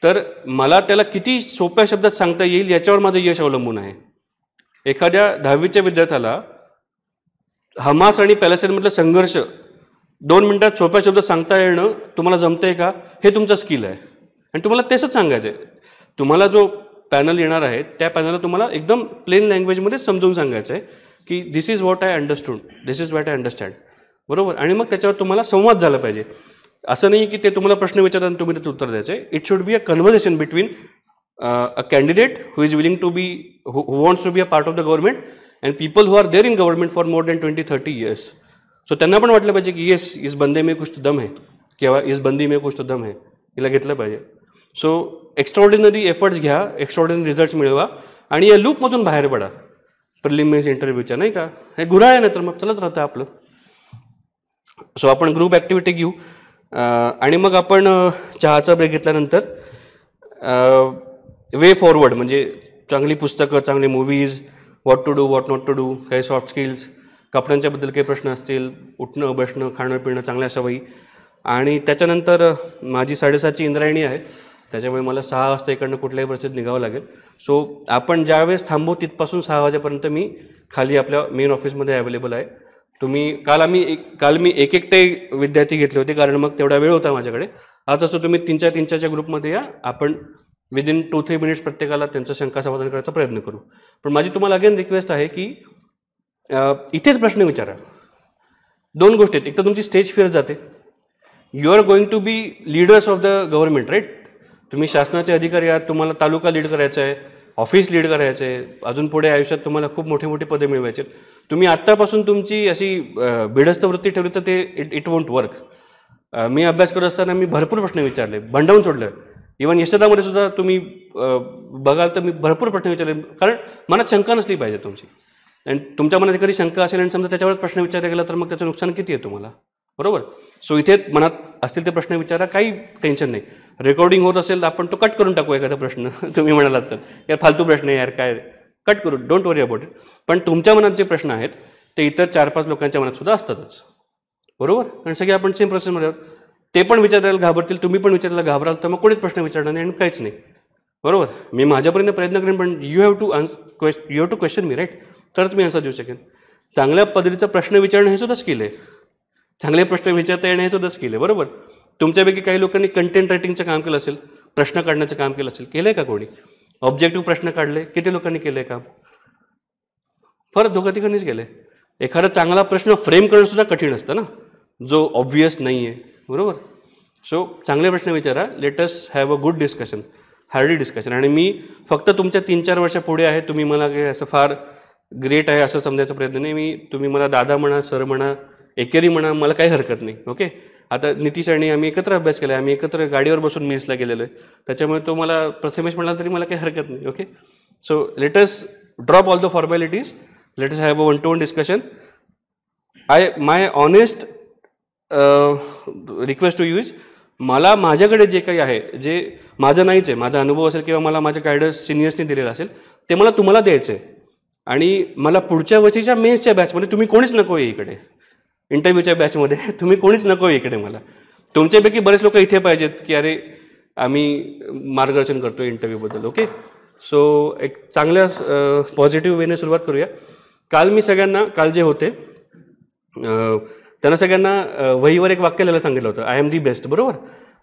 तर मला त्याला किती सोप्या शब्दात सांगता येईल याच्यावर माझं यश अवलंबून आहे. एखाद्या 10वीच्या विद्यार्थ्याला हमास आणि पॅलेस्टाईनमधला संघर्ष 2 मिनिटात सोप्या शब्दात सांगता येणं तुम्हाला जमतंय का, हे तुमचं स्किल आहे. आणि तुम्हाला तेच सांगायचं आहे. तुम्हाला जो पॅनल येणार आहे त्या पॅनलला तुम्हाला एकदम प्लेन लँग्वेजमध्ये समजून सांगायचं आहे की this is what I understood, this is what I understand, बरोबर. आणि मग त्याच्यावर तुम्हाला संवाद झाला पाहिजे. असं नाही की ते तुम्हाला प्रश्न विचारतात आणि तुम्ही त्याचं उत्तर द्यायचं आहे. It should be a conversation between a candidate who is willing to be, who wants to be a part of the government and people who are there in government for more than 20-30 years. So त्यांना पण वाटलं पाहिजे की येस इस बंदे में कुछ तो दम है किंवा इस बंदी में कुछ तो दम है, हिला घेतलं पाहिजे. सो एक्स्ट्रॉर्डिनरी एफर्ट्स घ्या, एक्स्ट्रॉर्डिनरी रिझल्ट्स मिळवा आणि या लूपमधून बाहेर पडा प्रिलिम्स इंटरव्ह्यूच्या, नाही का. हे गुऱ्हाळ आहे ना, तर मग चलत राहतं आपलं. सो आपण ग्रुप ॲक्टिव्हिटी घेऊ आणि मग आपण चहाचा ब्रेक घेतल्यानंतर वे फॉरवर्ड म्हणजे चांगली पुस्तकं, चांगली movies, what to do, what not to do, काही सॉफ्ट स्किल्स, कपड्यांच्याबद्दल काही प्रश्न असतील, उठणं बसणं खाणं पिणं, चांगल्या सवयी. आणि त्याच्यानंतर माझी 7:30ची इंद्रायणी आहे, त्याच्यामुळे मला 6 वाजता इकडनं कुठल्याही परिस्थितीत निघावं लागेल. सो आपण ज्यावेळेस थांबू तिथपासून 6 वाजेपर्यंत मी खाली आपल्या मेन ऑफिसमध्ये अवेलेबल आहे. तुम्ही काल मी एकटे विद्यार्थी घेतले होते कारण मग तेवढा वेळ होता माझ्याकडे. आज असं तुम्ही 3-4च्या ग्रुपमध्ये या, आपण विदिन 2-3 मिनिट्स प्रत्येकाला त्यांचं शंका समाधान करायचा प्रयत्न करू. पण माझी तुम्हाला अगेन रिक्वेस्ट आहे की इथेच प्रश्न विचारा. 2 गोष्टी आहेत. एक तर तुमची स्टेज फिअर जाते. You are going to be leaders of the government, right. तुम्ही शासनाचे अधिकारी आहात, तुम्हाला तालुका लीड करायचा आहे, ऑफिस लीड करायचं आहे, अजून पुढे आयुष्यात तुम्हाला खूप मोठी मोठी पदे मिळवायची. तुम्ही आत्तापासून तुमची अशी भिडस्त वृत्ती ठेवली तर ते इट वोंट वर्क. मी अभ्यास करत असताना मी भरपूर प्रश्न विचारले, भंडावून सोडलं. इव्हन यशदामध्ये सुद्धा तुम्ही बघाल तर मी भरपूर प्रश्न विचारले, कारण मनात शंका नसली पाहिजे तुमची. आणि तुमच्या मनात एखादी शंका असेल आणि समजा त्याच्यावर प्रश्न विचारला गेला तर मग त्याचं नुकसान किती आहे तुम्हाला, बरोबर. सो इथे मनात असतील ते प्रश्न विचारा, काही टेन्शन नाही. रेकॉर्डिंग होत असेल तर आपण तो कट करून टाकू एखादा प्रश्न तुम्ही म्हणालात तर, यार फालतू प्रश्न आहे यार, काय कट करू, डोंट वरी अबाउट इट. पण तुमच्या मनात जे प्रश्न आहेत ते इतर 4-5 लोकांच्या मनात सुद्धा असतातच, बरोबर. आणि सगळे आपण सेम प्रोसेसमध्ये आहोत. ते पण विचारायला घाबरतील, तुम्ही पण विचारायला घाबराल, तर मग कोणीच प्रश्न विचारणार नाही आणि काहीच नाही, बरोबर. मी माझ्यापर्यंत प्रयत्न करेन, पण you have to question me, right. तरच मी आन्सर देऊ शकेन. चांगल्या पद्धतीचा प्रश्न विचारणं हे सुद्धा स्किल आहे. चांगले प्रश्न विचारता येणं हे सुद्धा स्किल आहे, बरोबर. तुमच्यापैकी काही लोकांनी कंटेंट रायटिंगचं काम केलं असेल, प्रश्न काढण्याचं काम केलं असेल, केलं आहे का कोणी? ऑब्जेक्टिव्ह प्रश्न काढले, किती लोकांनी केलं आहे काम? फार दोघा-तिघांनीच केलं आहे. एखादा चांगला प्रश्न फ्रेम करणं सुद्धा कठीण असतं ना, जो ऑब्व्हियस नाही आहे, बरोबर. सो चांगले प्रश्न विचारा. Late us have a good discussion, Hardy discussion. आणि मी फक्त तुमच्या 3-4 वर्ष पुढे आहे, तुम्ही मला काही असं फार ग्रेट आहे असं समजायचा प्रयत्न नाही. तुम्ही मला दादा म्हणा, सर म्हणा, एकेरी म्हणा, मला काही हरकत नाही, ओके. आता नितीश आणि आम्ही एकत्र अभ्यास केला, आम्ही एकत्र गाडीवर बसून मेसला गेलेलो आहे, त्याच्यामुळे तो मला प्रथमेश म्हणाला तरी मला काही हरकत नाही, okay. So let us drop all the formalities, let us have a 1-to-1 discussion. My honest request to you is, मला माझ्याकडे जे काही आहे, जे माझं नाहीच आहे, माझा अनुभव असेल किंवा मला माझ्या गायडन्स सिनियर्सनी दिलेला असेल, ते मला तुम्हाला द्यायचं आहे. आणि मला पुढच्या वर्षीच्या मेन्सच्या बॅचमध्ये तुम्ही कोणीच नको आहे इकडे, इंटरव्ह्यूच्या बॅचमध्ये तुम्ही कोणीच नको आहे इकडे. मला तुमच्यापैकी बरेच लोक इथे पाहिजेत की अरे आम्ही मार्गदर्शन करतो इंटरव्ह्यूबद्दल, ओके. सो एक चांगल्या पॉझिटिव्ह वेने सुरुवात करूया. काल मी सगळ्यांना, काल जे होते त्यांना सगळ्यांना वहीवर एक वाक्य लिहायला सांगितलं होतं, आय एम दी बेस्ट, बरोबर.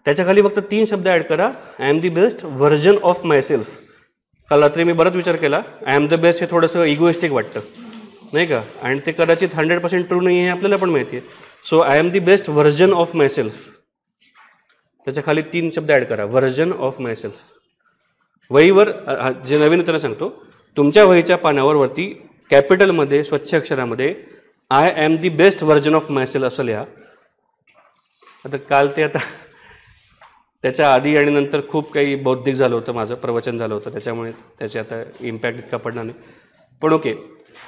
त्याच्याखाली फक्त 3 शब्द ॲड करा, I am the best version of my self. काल रात्री मी बराच विचार केला. आय एम द बेस्ट हे थोडंसं इगोइस्टिक वाटतं, नाही का, आणि ते कदाचित 100% ट्रू नाही हे आपल्याला पण माहिती आहे. So I am the best version of my self, त्याच्या खाली 3 शब्द ॲड करा, व्हर्जन ऑफ माय सेल्फ. वहीवर जे नवीन त्यांना सांगतो, तुमच्या वहीच्या पानावर वरती कॅपिटलमध्ये स्वच्छ अक्षरामध्ये I am the best version of my self असं लिहा. आता काल ते आता त्याच्या आधी आणि नंतर खूप काही बौद्धिक झालं होतं, माझं प्रवचन झालं होतं, त्याच्यामुळे त्याचे आता इम्पॅक्ट इतका पडणार नाही. पण ओके,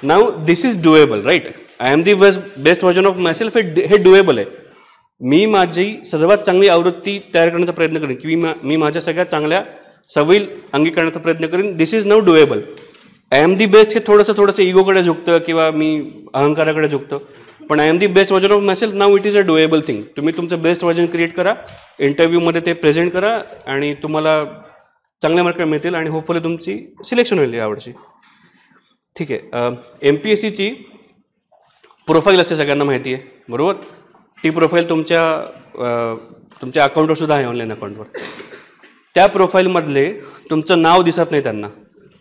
नाव this is doable, right. I am the best version of myself, हे डुएबल आहे. मी माझी सर्वात चांगली आवृत्ती तयार करण्याचा प्रयत्न करेन, की मी माझ्या सगळ्यात चांगल्या सवयी अंगीकारण्याचा प्रयत्न करेन. This is now doable. I am the best हे थोडंसं इगोकडे झुकतं किंवा मी अहंकाराकडे झुकतं, पण I am the best version of myself. Now it is a doable thing. तुम्ही तुमचं बेस्ट व्हर्जन क्रिएट करा, इंटरव्ह्यूमध्ये ते प्रेझेंट करा आणि तुम्हाला चांगले मार्क मिळतील आणि होपफुली तुमची सिलेक्शन होईल यावर्षी. ठीक आहे. MPSCची प्रोफाईल असते, सगळ्यांना माहिती आहे, बरोबर. ती प्रोफाईल तुमच्या अकाउंटवर सुद्धा आहे, ऑनलाईन अकाउंटवर. त्या प्रोफाईलमधले तुमचं नाव दिसत नाही त्यांना,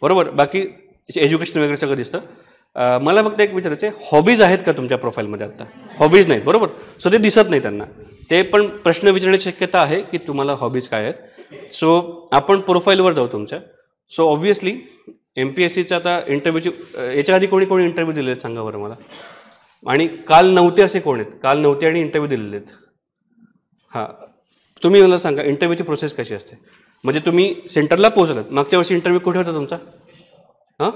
बरोबर. बाकी एज्युकेशन वगैरे सगळं दिसतं. मला फक्त एक विचारायचं आहे, हॉबीज आहेत का तुमच्या प्रोफाईलमध्ये? आता हॉबीज नाहीत, बरोबर. सो ते दिसत नाही त्यांना. ते पण प्रश्न विचारण्याची शक्यता आहे की तुम्हाला हॉबीज काय आहेत. सो आपण प्रोफाईलवर जाऊ तुमच्या. सो ऑब्व्हियसली MPSCचा आता इंटरव्ह्यूची याच्या आधी कोणी इंटरव्ह्यू दिले आहेत सांगा बरं मला. आणि काल नव्हते असे कोण आहेत? काल नव्हते आणि इंटरव्ह्यू दिलेले आहेत. हां, तुम्ही मला सांगा इंटरव्ह्यूची प्रोसेस कशी असते. म्हणजे तुम्ही सेंटरला पोहोचलात. मागच्या वर्षी इंटरव्ह्यू कुठे होता तुमचा? हां,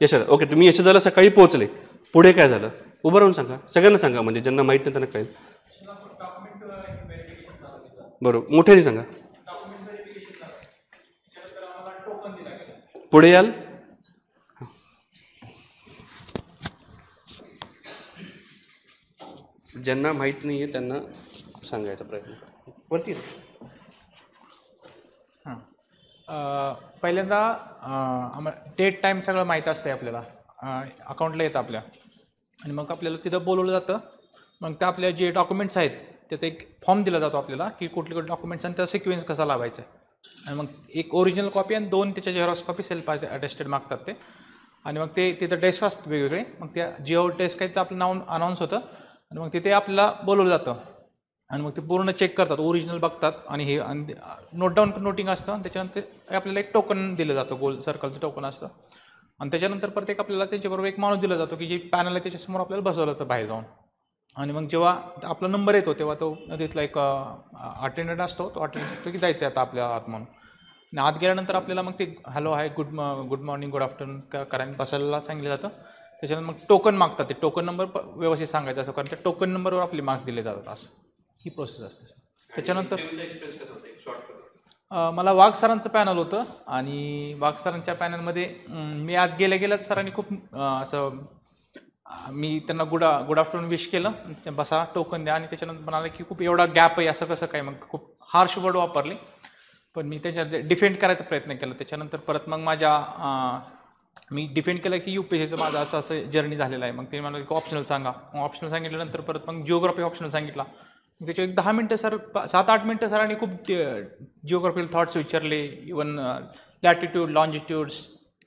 यशोदा. ओके, तुम्ही यशोदाला सकाळी पोहोचले. पुढे काय झालं? उभं राहून सांगा, सगळ्यांना सांगा, म्हणजे ज्यांना माहीत नाही त्यांना कळेल. बरोबर, मोठ्याने सांगा. पुढे याल. ज्यांना माहीत नाही आहे त्यांना सांगायचा प्रयत्न वरती. हां, पहिल्यांदा आम्हाला डेट टाईम सगळं माहीत असते आपल्याला, अकाउंटला येतं आपल्या. आणि मग आपल्याला तिथं बोलवलं जातं. मग त्या आपल्या जे डॉक्युमेंट्स आहेत त्यात एक फॉर्म दिला जातो आपल्याला, की कुठले डॉक्युमेंट्स आणि त्याचा सिक्वेन्स कसा लावायचा आहे. आणि मग एक ओरिजिनल कॉपी आणि 2 त्याच्या झेरॉक्स कॉपी सेल्फ अटेस्टेड मागतात ते. आणि मग ते तिथं डेस्क असतात वेगवेगळे. मग त्या जिओ डेस्क आहे तर आपलं नाव अनाऊन्स होतं आणि मग तिथे आपल्याला बोलवलं जातं. आणि मग ते पूर्ण चेक करतात, ओरिजिनल बघतात आणि हे नोट डाऊन नोटिंग असतं. आणि त्याच्यानंतर आपल्याला एक टोकन दिलं जातं, गोल सर्कलचं टोकन असतं. आणि त्याच्यानंतर परत एक आपल्याला त्याच्याबरोबर एक माणूस दिला जातो की जे पॅनल आहे त्याच्यासमोर आपल्याला बसवलं जातं बाहेर जाऊन. आणि मग जेव्हा आपला नंबर येतो तेव्हा तो तिथला एक अटेंडंट असतो, तो अटेंडंट सांगतो की जायचं आहे आता आपल्या आत म्हणून. आणि आत गेल्यानंतर आपल्याला मग ते hello hi good morning good afternoon करायला बसायला सांगितलं जातं. त्याच्यानंतर मग टोकन मागतात, ते टोकन नंबर व्यवस्थित सांगायचा असतो, कारण त्या टोकन नंबरवर आपले मार्क्स दिले जातात. असं ही प्रोसेस असते. त्याच्यानंतर मला वाघ सरांचं पॅनल होतं आणि वाघ सरांच्या पॅनलमध्ये मी आत गेल्याच सरांनी खूप असं मी त्यांना गुड आफ्टरनून विश केलं, बसा टोकन द्या. आणि त्याच्यानंतर म्हणाले की खूप एवढा गॅप आहे असं कसं काय, मग खूप हार्श वर्ड वापरले. पण मी त्याच्यात डिफेंड करायचा प्रयत्न केला. त्याच्यानंतर परत मग मी डिफेंड केलं की UPSCचं माझं असं जर्नी झालेलं आहे. मग ते म्हणाले की ऑप्शनल सांगा. मग ऑप्शनल सांगितल्यानंतर परत मग जिओग्राफी ऑप्शनल सांगितला. त्याच्या 10 मिनटं सर 7-8 मिनटं सरांनी खूप जिओग्राफिकल थॉट्स विचारले. इवन लॅटिट्यूड लॉन्जिट्यूड्स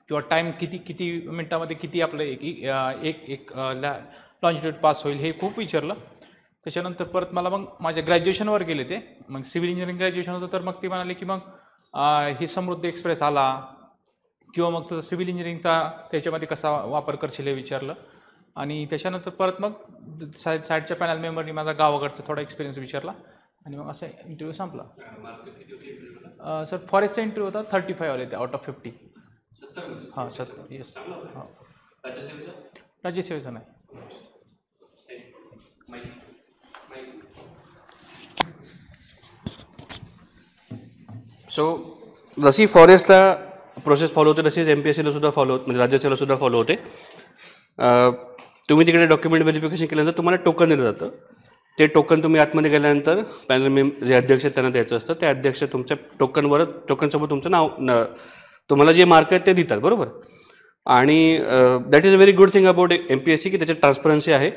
किंवा टाईम किती मिनटामध्ये किती आपलं एक लॉन्जिट्यूड पास होईल हे खूप विचारलं. त्याच्यानंतर परत मला मग माझ्या ग्रॅज्युएशनवर गेले ते. मग सिव्हिल इंजिनिअरिंग ग्रॅज्युएशन होतं, तर मग ते म्हणाले की मग ही समृद्धी एक्सप्रेस आला किंवा मग तुझा सिव्हिल इंजिनिअरिंगचा त्याच्यामध्ये कसा वापर करशील हे विचारलं. आणि त्याच्यानंतर परत मग साईडच्या पॅनल मेंबरनी माझा गावाकडचा थोडा एक्सपिरियन्स विचारला आणि मग असा इंटरव्ह्यू संपला. सर फॉरेस्टचा इंटरव्ह्यू होता, 35 आले ते आउट ऑफ 50. हां 70. येस. हां, राज्यसेवेचा नाही. सो जशी फॉरेस्टला प्रोसेस फॉलो होते तशीच MPSCला सुद्धा फॉलो होते, म्हणजे राज्यसेवेला सुद्धा फॉलो होते. तुम्ही तिकडे डॉक्युमेंट व्हेरिफिकेशन केल्यानंतर तुम्हाला टोकन दिलं जातं. ते टोकन तुम्ही आतमध्ये गेल्यानंतर पॅनल जे अध्यक्ष आहेत त्यांना द्यायचं असतं. त्या अध्यक्ष तुमच्या टोकनसोबत तुमचं नाव तुम्हाला जे मार्क आहेत ते देतात, बरोबर. आणि that is a very good thing about MPSC की त्याच्यात ट्रान्सपरन्सी आहे.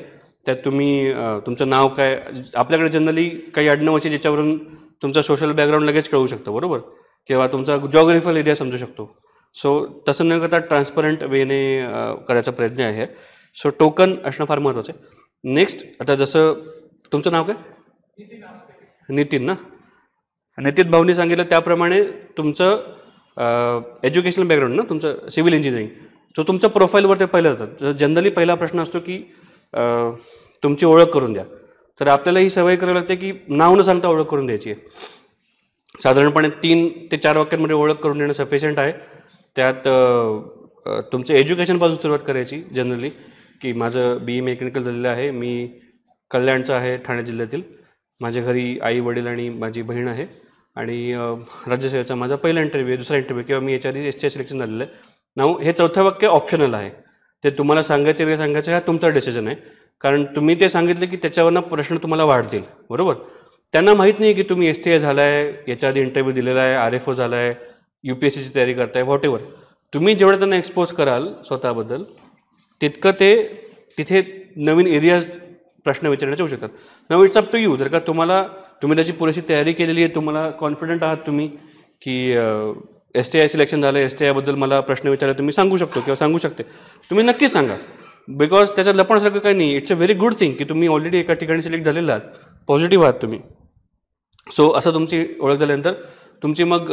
त्यात तुम्ही तुमचं नाव काय, आपल्याकडे जनरली काही आडनावाची ज्याच्यावरून तुमचं सोशल बॅकग्राऊंड लगेच कळू शकतं, बरोबर, किंवा तुमचा जॉग्राफिकल एरिया समजू शकतो. सो तसं न करता ट्रान्सपरंट वेने करायचा प्रयत्न आहे. सो टोकन असणं फार महत्त्वाचं आहे. नेक्स्ट, आता जसं तुमचं नाव काय? नितीन ना. नितीन भाऊनी सांगितलं त्याप्रमाणे तुमचं एज्युकेशनल बॅकग्राऊंड ना, तुमचं सिव्हिल इंजिनिअरिंग, सो तुमच्या प्रोफाईलवर ते पहिलं जातात. जनरली पहिला प्रश्न असतो की तुमची ओळख करून द्या. तर आपल्याला ही सवय करावी लागते की नाव न सांगता ओळख करून द्यायची आहे. साधारणपणे 3 ते 4 वाक्यांमध्ये ओळख करून देणं सफिशियंट आहे. त्यात तुमच्या एज्युकेशनपासून सुरुवात करायची जनरली, की माझं BE मेकॅनिकल झालेलं आहे, मी कल्याणचं आहे ठाणे जिल्ह्यातील, माझ्या घरी आई वडील आणि माझी बहीण आहे आणि राज्यसेवेचा माझा पहिला इंटरव्ह्यू आहे, दुसरा इंटरव्ह्यू किंवा मी याच्याआधी STI सिलेक्शन झालेलं आहे. नाव हे चौथं वाक्य ऑप्शनल आहे, ते तुम्हाला सांगायचे नाही सांगायचे हा तुमचा डिसिजन आहे. कारण तुम्ही ते सांगितलं की त्याच्यावरनं प्रश्न तुम्हाला वाढतील, बरोबर. त्यांना माहीत नाही की तुम्ही STI झाला आहे, याच्या आधी इंटरव्ह्यू दिलेला आहे, RFO झाला आहे, UPSCची तयारी करताय, व्हॉटेवर. तुम्ही जेवढं त्यांना एक्सपोज कराल स्वतःबद्दल तितकं ते तिथे नवीन एरियाज प्रश्न विचारण्याचे होऊ शकतात. नाव इट्स अप टू यू. जर का तुम्ही त्याची पुरेशी तयारी केलेली आहे, तुम्हाला कॉन्फिडंट आहात तुम्ही की STI सिलेक्शन झालं, STIबद्दल मला प्रश्न विचारले, तुम्ही सांगू शकतो किंवा सांगू शकते, तुम्ही नक्कीच सांगा. बिकॉज त्याच्यात लपण्यासारखं काही नाही. It's a very good thing की तुम्ही ऑलरेडी एका ठिकाणी सिलेक्ट झालेला आहात, पॉझिटिव्ह आहात तुम्ही. सो असं तुमची ओळख झाल्यानंतर तुमची मग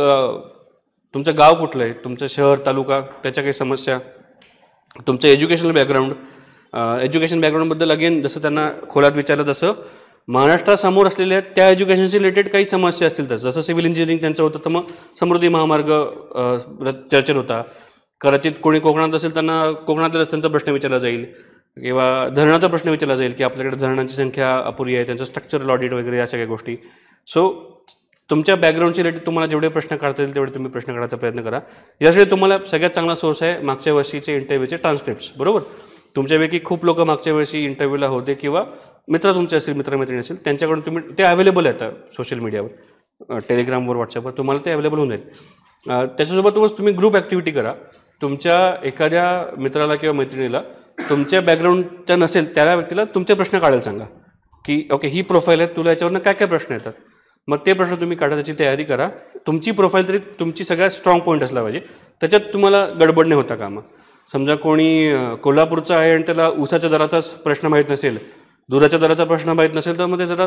तुमचं गाव कुठलं आहे, तुमचं शहर तालुका, त्याच्या काही समस्या, तुमचं एज्युकेशनल बॅकग्राऊंड, एज्युकेशन बॅकग्राऊंडबद्दल अगेन जसं त्यांना खोलात विचारलं तसं महाराष्ट्रासमोर असलेल्या त्या एज्युकेशनशी रिलेटेड काही समस्या असतील तर, जसं सिव्हिल इंजिनिअरिंग त्यांचं होतं तर मग समृद्धी महामार्ग चर्चेत होता. कदाचित कोणी कोकणात असेल त्यांना कोकणातील रस्त्यांचा प्रश्न विचारला जाईल किंवा धरणाचा प्रश्न विचारला जाईल की आपल्याकडे धरणांची संख्या अपुरी आहे, त्यांचं स्ट्रक्चरल ऑडिट वगैरे या सगळ्या गोष्टी. सो तुमच्या बॅकग्राऊंडशी रिलेटेड तुम्हाला जेवढे प्रश्न काढता येईल तेवढे तुम्ही प्रश्न काढायचा प्रयत्न करा. यासाठी तुम्हाला सगळ्यात चांगला सोर्स आहे मागच्या वर्षीचे इंटरव्ह्यूचे ट्रान्स्क्रिप्ट्स, बरोबर. तुमच्यापैकी खूप लोक मागच्या वर्षी इंटरव्ह्यूला होते किंवा मित्र तुमचे असतील, मित्रमैत्रिणी असेल, त्यांच्याकडून तुम्ही ते अवेलेबल आहे आता सोशल मीडियावर, टेलिग्रामवर, व्हॉट्सअपवर तुम्हाला ते अवेलेबल होऊन जाईल. त्याच्यासोबतच तुम्ही ग्रुप ॲक्टिव्हिटी करा. तुमच्या एखाद्या मित्राला किंवा मैत्रिणीला तुमच्या बॅकग्राऊंडच्या नसेल त्या व्यक्तीला तुमचे प्रश्न काढायला सांगा की ओके ही प्रोफाईल आहे, तुला याच्यावरनं काय काय प्रश्न येतात, मग ते प्रश्न तुम्ही काढा, त्याची तयारी करा. तुमची प्रोफाईल तरी तुमची सगळ्यात स्ट्रॉंग पॉईंट असला पाहिजे, त्याच्यात तुम्हाला गडबड नाही होता कामा. समजा कोणी कोल्हापूरचा आहे आणि त्याला ऊसाच्या दराचाच प्रश्न माहीत नसेल, दुधाच्या दराचा प्रश्न माहीत नसेल तर मग ते जरा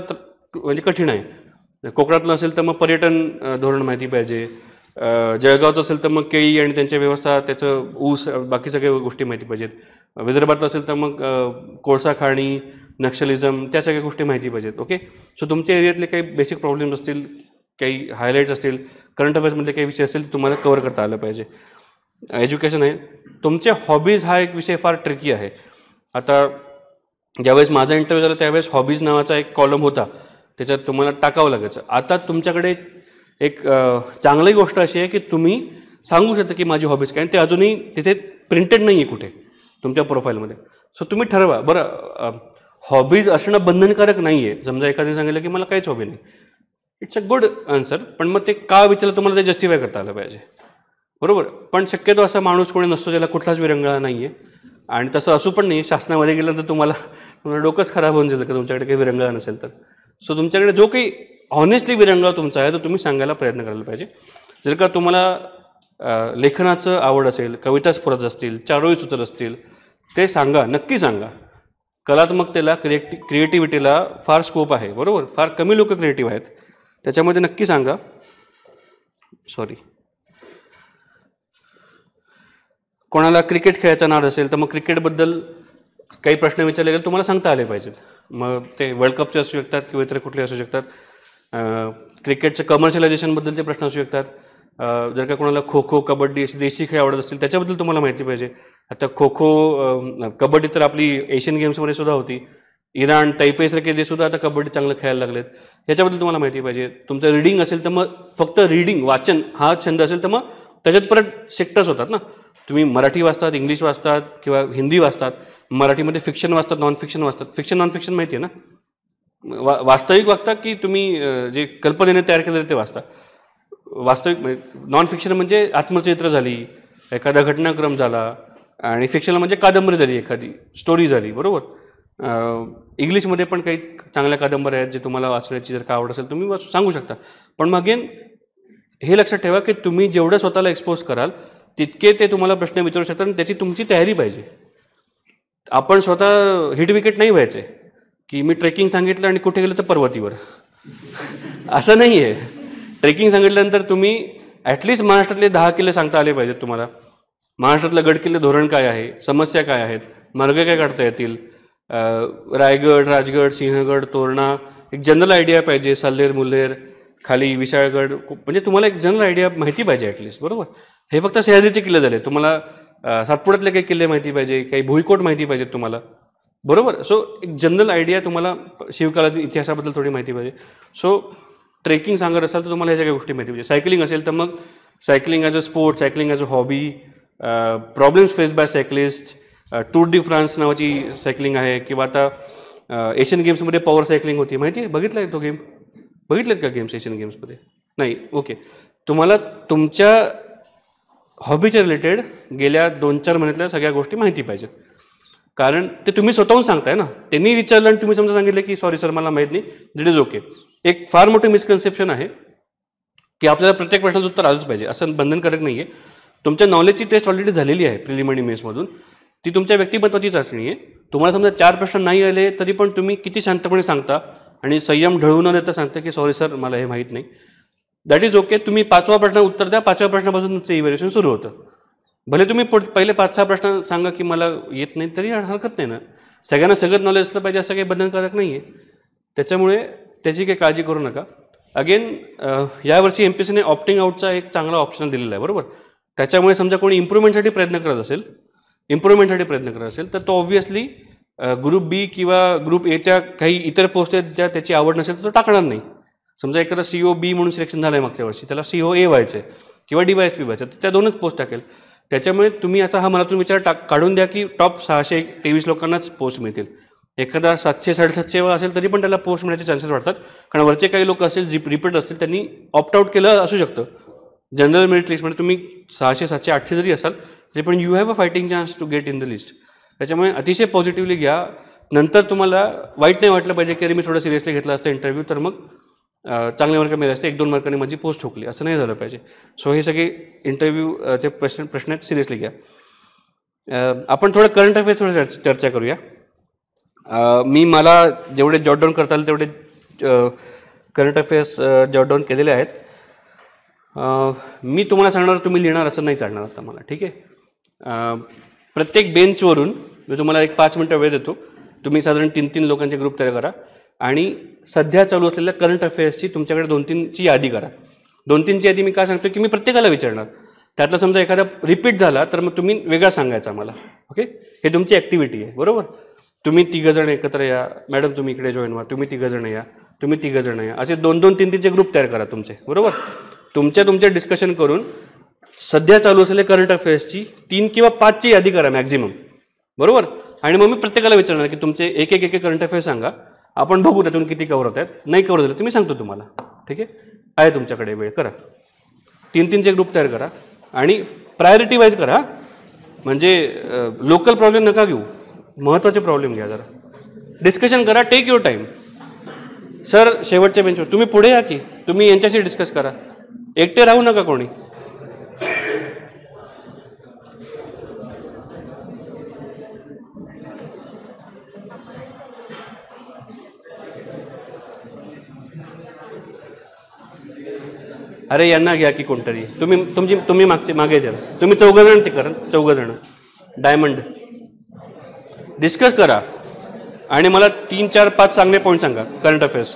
म्हणजे कठीण आहे. कोकणातलं असेल तर मग पर्यटन धोरण माहिती पाहिजे, जळगावचं असेल तर मग केळी आणि त्यांच्या व्यवस्था, त्याचं ऊस, बाकी सगळ्या गोष्टी माहिती पाहिजेत. विदर्भात असेल तर मग कोळसा खाणी, नक्षलिझम, त्या सगळ्या गोष्टी माहिती पाहिजेत. ओके. सो तुमच्या एरियातले काही बेसिक प्रॉब्लेम्स असतील, काही हायलाईट्स असतील, करंट अफेअर्समधले काही विषय असेल तुम्हाला कव्हर करता आलं पाहिजे. एज्युकेशन आहे. तुमचे हॉबीज हा एक विषय फार ट्रिकी आहे. आता ज्यावेळेस माझा इंटरव्ह्यू झाला त्यावेळेस हॉबीज नावाचा एक कॉलम होता, त्याच्यात तुम्हाला टाकावं लागायचं. आता तुमच्याकडे एक चांगली गोष्ट अशी आहे की तुम्ही सांगू शकता की माझी हॉबीज काय, आणि ते अजूनही तिथे प्रिंटेड नाही आहे कुठे तुमच्या प्रोफाईलमध्ये. सो तुम्ही ठरवा. बरं, हॉबीज असणं बंधनकारक नाही आहे. समजा एखाद्याने सांगितलं की मला काहीच हॉबी नाही, इट्स अ गुड आन्सर, पण मग ते का विचारलं तुम्हाला ते जस्टिफाय करता आलं पाहिजे, बरोबर. पण शक्यतो असा माणूस कोणी नसतो ज्याला कुठलाच विरंगुळा नाही आहे, आणि तसं असू पण नाही. शासनामध्ये गेल्यानंतर तुम्हाला डोकंच खराब होऊन जाईल का तुमच्याकडे काही विरंगुळा नसेल तर. सो तुमच्याकडे जो काही ऑनेस्टली विरंगुळा तुमचा आहे तो तुम्ही सांगायला प्रयत्न करायला पाहिजे. जर का तुम्हाला लेखनाचं आवड असेल, कविता स्फुरत असतील, चारोळी सुचत असतील, ते सांगा, नक्की सांगा. कलात्मकतेला, क्रिएटिव्हिटीला फार स्कोप आहे, बरोबर. फार कमी लोक क्रिएटिव्ह आहेत, त्याच्यामध्ये नक्की सांगा. कोणाला क्रिकेट खेळायचा नाद असेल तर मग क्रिकेटबद्दल काही प्रश्न विचारले गेले तुम्हाला सांगता आले पाहिजेत. मग ते वर्ल्ड कपचे असू शकतात किंवा इतर कुठले असू शकतात. क्रिकेटचं कमर्शियलायझेशनबद्दल ते प्रश्न असू शकतात. जर का कोणाला खो खो, कबड्डी असे देशी खेळ आवडत असतील त्याच्याबद्दल तुम्हाला माहिती पाहिजे. आता खो खो, कबड्डी तर आपली एशियन गेम्समध्ये सुद्धा होती. इराण, तैपेसारखे देशसुद्धा आता कबड्डी चांगलं खेळायला लागलेत, ह्याच्याबद्दल तुम्हाला माहिती पाहिजे. तुमचं रीडिंग असेल तर मग फक्त रीडिंग, वाचन हा छंद असेल तर मग त्याच्यात परत सेक्टर्स होतात ना. तुम्ही मराठी वाचतात, इंग्लिश वाचतात किंवा हिंदी वाचतात, मराठीमध्ये फिक्शन वाचतात, नॉन फिक्शन वाचतात. फिक्शन नॉन फिक्शन माहिती आहे ना. वास्तविक वाचता की तुम्ही जे कल्पनेने तयार केलेलं ते वाचता. वास्तविक नॉन फिक्शन म्हणजे आत्मचरित्र झाली, एखादा घटनाक्रम झाला, आणि फिक्शनल म्हणजे कादंबरी झाली, एखादी स्टोरी झाली, बरोबर. इंग्लिशमध्ये पण काही चांगल्या कादंबऱ्या आहेत जे तुम्हाला वाचण्याची जर का आवड असेल तुम्ही सांगू शकता. पण मग अगेन हे लक्षात ठेवा की तुम्ही जेवढं स्वतःला एक्सपोज कराल तितके ते तुम्हाला प्रश्न विचारू शकतात, आणि त्याची तुमची तयारी पाहिजे. आपण स्वतः हिट विकेट नाही व्हायचे की मी ट्रेकिंग सांगितलं आणि कुठे गेलं तर पर्वतीवर, असं नाही आहे. ट्रेकिंग सांगितल्यानंतर तुम्ही ॲटलिस्ट महाराष्ट्रातले 10 किल्ले सांगता आले पाहिजेत तुम्हाला. महाराष्ट्रातलं गडकिल्ले धोरण काय आहे, समस्या काय आहेत, मार्ग काय काढता येतील, रायगड, राजगड, सिंहगड, तोरणा, एक जनरल आयडिया पाहिजे. सल्लेर, मुल्लेर, खाली विशाळगड, म्हणजे तुम्हाला एक जनरल आयडिया माहिती पाहिजे ॲटलिस्ट, बरोबर. हे फक्त सह्याद्रीचे किल्ले झाले. तुम्हाला सातपुड्यातले काही किल्ले माहिती पाहिजे, काही भुईकोट माहिती पाहिजे तुम्हाला, बरोबर. सो एक जनरल आयडिया तुम्हाला शिवकालीन इतिहासाबद्दल थोडी माहिती पाहिजे. सो ट्रेकिंग सांगत असाल तर तुम्हाला ह्या सगळ्या गोष्टी माहिती पाहिजे. सायकलिंग असेल तर मग cycling as a sport, cycling as a hobby, problems face by cyclist, Tour de France नावाची सायकलिंग आहे, किंवा आता एशियन गेम्समध्ये पॉवर सायकलिंग होती, माहिती आहे, बघितला आहे तो गेम, बघितलेत का गेम्स एशियन गेम्समध्ये? नाही, ओके. तुम्हाला तुमच्या हॉबीच्या रिलेटेड गेल्या 2-4 महिन्यातल्या सगळ्या गोष्टी माहिती पाहिजेत, कारण ते तुम्ही स्वतःहून सांगताय ना. त्यांनी विचारलं आणि तुम्ही समजा सांगितलं की सॉरी सर मला माहीत नाही, दॅट इज ओके. एक फार मोठी मिसकन्सेप्शन आहे की आपल्याला प्रत्येक प्रश्नाचं उत्तर आलंच पाहिजे, असं बंधनकारक नाही आहे. तुमच्या नॉलेजची टेस्ट ऑलरेडी झालेली आहे प्रिलिमिनरी मेन्समधून, ती तुमच्या व्यक्तिमत्वाची चाचणी आहे. तुम्हाला समजा 4 प्रश्न नाही आले तरी पण तुम्ही किती शांतपणे सांगता आणि संयम ढळू न देता सांगता की सॉरी सर मला हे माहीत नाही, दॅट इज ओके. तुम्ही 5वा प्रश्न उत्तर द्या, 5व्या प्रश्नापासून तुमचं इव्हॅल्युएशन सुरू होतं. भले तुम्ही पहिले 5-6 प्रश्न सांगा की मला येत नाही तरी हरकत नाही ना. सगळ्यांना सगळं नॉलेज असलं पाहिजे असं काही बंधनकारक नाही आहे. त्याच्यामुळे त्याची काही काळजी करू नका. अगेन यावर्षी MPSCने ऑप्टिंग आउटचा एक चांगला ऑप्शन दिलेला आहे, बरोबर. त्याच्यामुळे समजा कोणी इम्प्रूव्हमेंटसाठी प्रयत्न करत असेल तर तो ऑब्व्हियसली ग्रुप बी किंवा ग्रुप एच्या काही इतर पोस्ट आहेत ज्या त्याची आवड नसेल तर तो टाकणार नाही. समजा एखादा CO-B म्हणून सिलेक्शन झालं आहे मागच्या वर्षी, त्याला CO-A व्हायचं आहे किंवा DYSP व्हायचं, तर त्या 2च पोस्ट टाकेल. त्याच्यामुळे तुम्ही आता हा मनातून विचार काढून द्या की टॉप 623 लोकांनाच पोस्ट मिळतील. एखादा 700-750 असेल तरी पण त्याला पोस्ट मिळण्याचे चान्सेस वाढतात, कारण वरचे काही लोक असेल जी रिपीट असतील त्यांनी ऑप्ट आउट केलं असू शकतं. जनरल मेरिट लिस्टमध्ये तुम्ही 600-700-800 जरी असाल तरी पण you have a fighting chance to get in the list. त्याच्यामुळे अतिशय पॉझिटिव्हली घ्या. नंतर तुम्हाला वाईट नाही वाटलं पाहिजे की अरे मी थोडं सिरियसली घेतला असतं इंटरव्ह्यू तर मग चांगले मार्क मिळाले असते, 1-2 मार्कांनी माझी पोस्ट ठोकली, असं नाही झालं पाहिजे. सो हे सगळे इंटरव्ह्यूचे प्रश्न सिरियसली घ्या. आपण थोडं करंट अफेअर्सवर चर्चा करूया. मला जेवढे जॉट डाऊन करता आले तेवढे करंट अफेअर्स जॉट डाऊन केलेले आहेत. मी तुम्हाला सांगणार तुम्ही लिहिणार असं नाही चालणार आता मला, ठीक आहे. प्रत्येक बेंचवरून मी तुम्हाला एक 5 मिनटं वेळ देतो. तुम्ही साधारण 3-3 लोकांचे ग्रुप तयार करा आणि सध्या चालू असलेल्या करंट अफेअर्सची तुमच्याकडे 2-3ची यादी करा. 2-3ची यादी मी काय सांगतो की मी प्रत्येकाला विचारणार, त्यातला समजा एखादा रिपीट झाला तर मग तुम्ही वेगळा सांगायचा मला, ओके. हे तुमची ॲक्टिव्हिटी आहे, बरोबर. तुम्ही 3 जण एकत्र या, मॅडम तुम्ही इकडे जॉईन व्हा, तुम्ही 3 जण या, तुम्ही 3 जण या, असे 2-2, 3-3चे ग्रुप तयार करा तुमचे, बरोबर. तुमच्या डिस्कशन करून सध्या चालू असलेल्या करंट अफेअर्सची 3 किंवा 5ची यादी करा मॅक्झिमम, बरोबर. आणि मग मी प्रत्येकाला विचारणार की तुमचे एक करंट अफेअर्स सांगा, आपण बघू त्यातून किती कव्हर होत आहेत. नाही कव्हर झालं तर मी सांगतो तुम्हाला, ठीक आहे तुमच्याकडे वेळ. करा 3-3चे ग्रुप तयार करा आणि प्रायोरिटी वाईज करा, म्हणजे लोकल प्रॉब्लेम नका घेऊ, महत्त्वाचे प्रॉब्लेम घ्या. जरा डिस्कशन करा, टेक युअर टाईम. सर शेवटच्या बेंचवर तुम्ही पुढे या की तुम्ही यांच्याशी डिस्कस करा, एकटे राहू नका कोणी. अरे यांना घ्या की कोणतरी, तुम्ही मागे जरा, तुम्ही 4 जण ते करा, 4 जण डायमंड डिस्कस करा आणि मला 3-4-5 चांगले पॉईंट सांगा करंट अफेअर्स.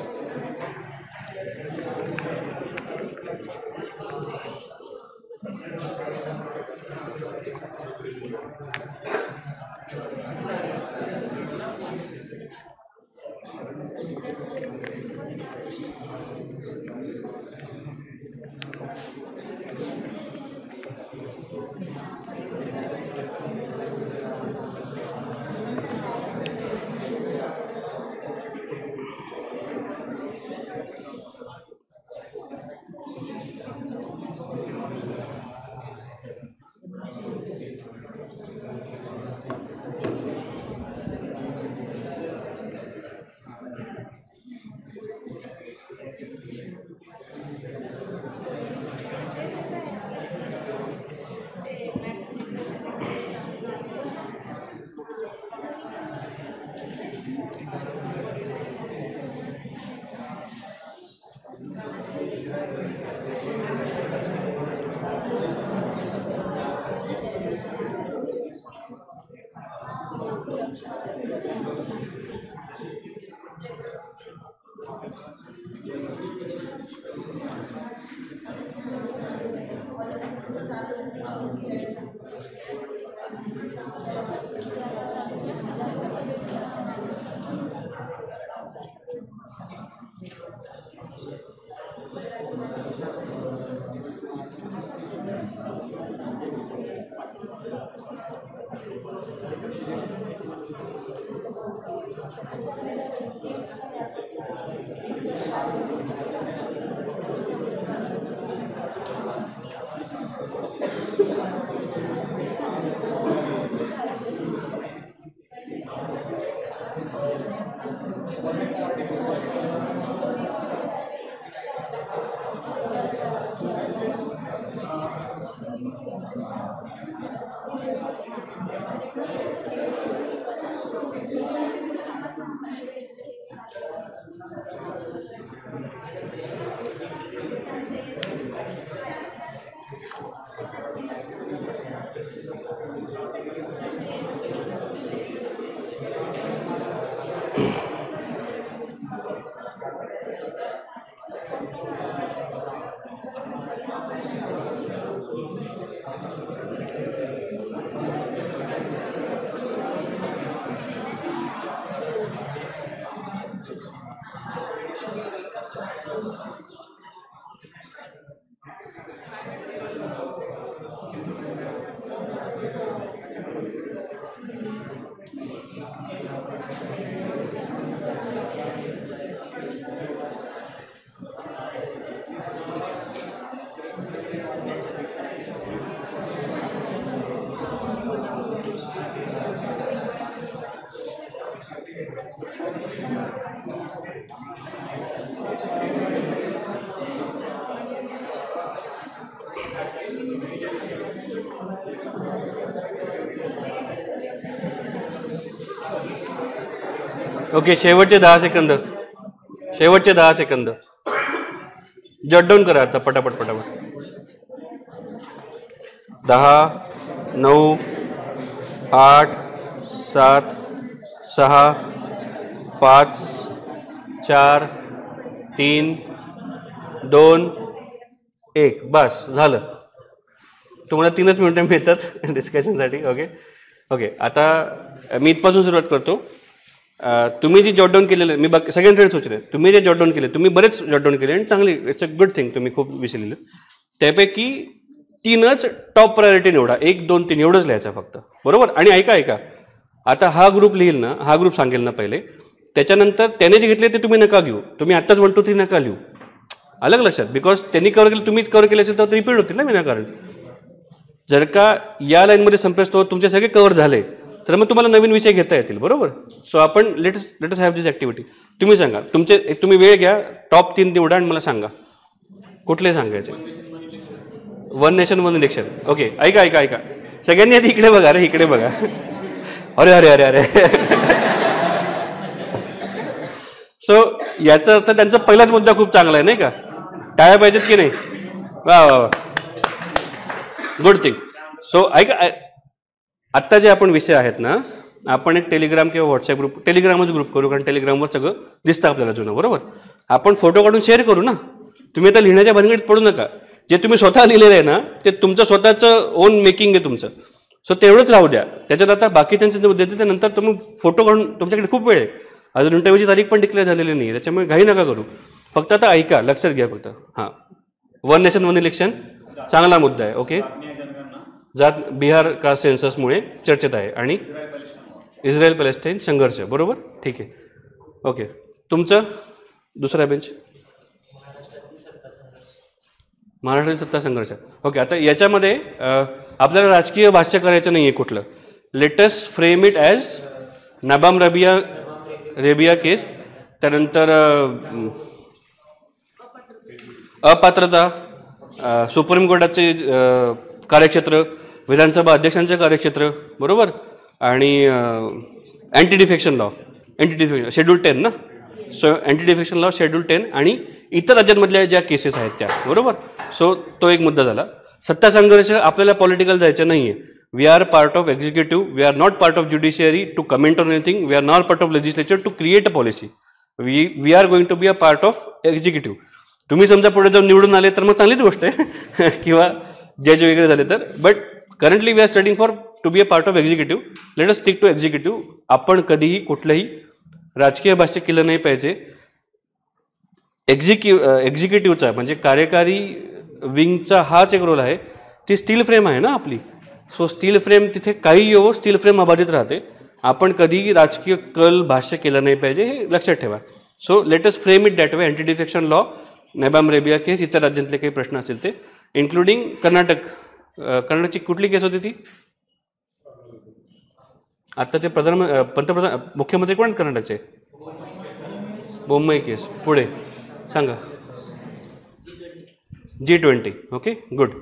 ओके, शेवटचे 10 सेकंद, शेवटचे 10 सेकंद जट डाऊन करा आता पटापट पटापट. 10, 9, 8, 7, 6, 5, 4, 3, 2, 1. बस झालं. तुम्हाला 3च मिनिटं मिळतात डिस्कशनसाठी. ओके ओके, आता मी इथपासून सुरुवात करतो. तुम्ही जे जॉट डाऊन केलेलं, मी सगळ्यांकडे सोचले, तुम्ही जे जॉट डाऊन केले, तुम्ही बरेच जॉट डाऊन केले आणि चांगली, इट्स अ गुड थिंग, तुम्ही खूप विसरलेलं. त्यापैकी 3च टॉप प्रायोरिटी निवडा. 1, 2, 3 एवढंच लिहायचं फक्त, बरोबर. आणि ऐका, आता हा ग्रुप लिहिल ना, हा ग्रुप सांगेल ना पहिले, त्याच्यानंतर त्याने जे घेतले ते तुम्ही नका घेऊ. तुम्ही आत्ताच 1, 2, 3 नका लिहू. अलग लक्षात, बिकॉज त्यांनी कव्हर केलं, तुम्हीच कव्हर केले असेल तर रिपीट होतील ना विनाकारण. जर का या लाईनमध्ये संपेस्तो तुमचे सगळे कव्हर झाले तर मग तुम्हाला नवीन विषय घेता येतील, बरोबर. सो आपण लेटस हॅव दिस ॲक्टिव्हिटी. तुम्ही सांगा, तुम्ही वेळ घ्या, टॉप 3 निवडा आणि मला सांगा कुठले सांगायचे. One nation one election. Okay, ऐका सगळ्यांनी आधी इकडे बघा रे, इकडे बघा. अरे अरे अरे अरे सो याचा अर्थ त्यांचा पहिलाच मुद्दा खूप चांगला आहे, नाही का? टाळ्या पाहिजेत की नाही? वा वा वा, गुड थिंग. सो ऐका, आत्ता जे आपण विषय आहेत ना, आपण एक टेलिग्राम किंवा व्हॉट्सअप ग्रुप, टेलिग्रामच ग्रुप करू, कारण टेलिग्रामवर सगळं दिसतं आपल्याला जुनं, बरोबर. आपण फोटो काढून शेअर करू ना. तुम्ही आता लिहिण्याच्या भानगडीत पडू नका. जे तुम्ही स्वतः लिहिलेलं आहे ना, ते तुमचं स्वतःचं ओन मेकिंग आहे तुमचं. सो तेवढंच राहू द्या. त्याच्यात आता बाकीच्यांचे जे मुद्दे ते नंतर तुम्ही फोटो काढून, तुमच्याकडे खूप वेळ आहे, अजून इंटरव्ह्यूची तारीख पण डिक्लेअर झालेली नाही, त्याच्यामुळे घाई नका करू. फक्त आता ऐका, लक्षात घ्या फक्त. हां, वन नेशन वन इलेक्शन चांगला मुद्दा आहे. ओके, जात बिहार का सेन्ससमुळे चर्चेत आहे आणि इस्रायल पॅलेस्टाईन संघर्ष, बरोबर. ठीक आहे. ओके, तुमचं दुसरा बेंच, महाराष्ट्रातील सत्ता संघर्ष. ओके, आता याच्यामध्ये आपल्याला राजकीय भाष्य करायचं नाही आहे कुठलं. Let's frame it as Nabam Rebia case, त्यानंतर अपात्रता, सुप्रीम कोर्टाचे कार्यक्षेत्र, विधानसभा अध्यक्षांचे कार्यक्षेत्र, बरोबर. आणि अँटी डिफेक्शन लॉ, शेड्यूल 10 ना. So anti defection law, schedule 10 आणि इतर राज्यांमधल्या ज्या केसेस आहेत त्या, बरोबर. सो तो एक मुद्दा झाला. सत्ता संघर्ष, आपल्याला पॉलिटिकल जायचं नाही आहे. We are part of executive, we are not part of judiciary to comment on anything, we are not part of legislature to create a policy. We are going to be a part of executive. तुम्ही समजा पुढे जाऊन निवडून आले तर मग चांगलीच गोष्ट आहे किंवा जज वगैरे झाले तर. But currently we are studying for to be a part of executive. Let us stick to executive. आपण कधीही कुठलंही राजकीय भाष्य केलं नाही पाहिजे. एक्झिक्युटिव्हचा म्हणजे कार्यकारी विंगचा हाच एक रोल आहे. ती स्टील फ्रेम आहे ना आपली. सो स्टील फ्रेम तिथे काही येवो स्टील फ्रेम अबाधित राहते. आपण कधीही राजकीय कल भाष्य केलं नाही पाहिजे हे लक्षात ठेवा. So let us frame it that way. Anti defection law, Nabam Rebia case, इतर राज्यातले काही प्रश्न असतील ते, इन्क्लुडिंग कर्नाटक. कर्नाटकची कुठली केस होती ती? आत्ताचे पंतप्रधान मुख्यमंत्री कोण कर्नाटकचे? बोम्मई केस. पुढे सांगा. G20. Okay good.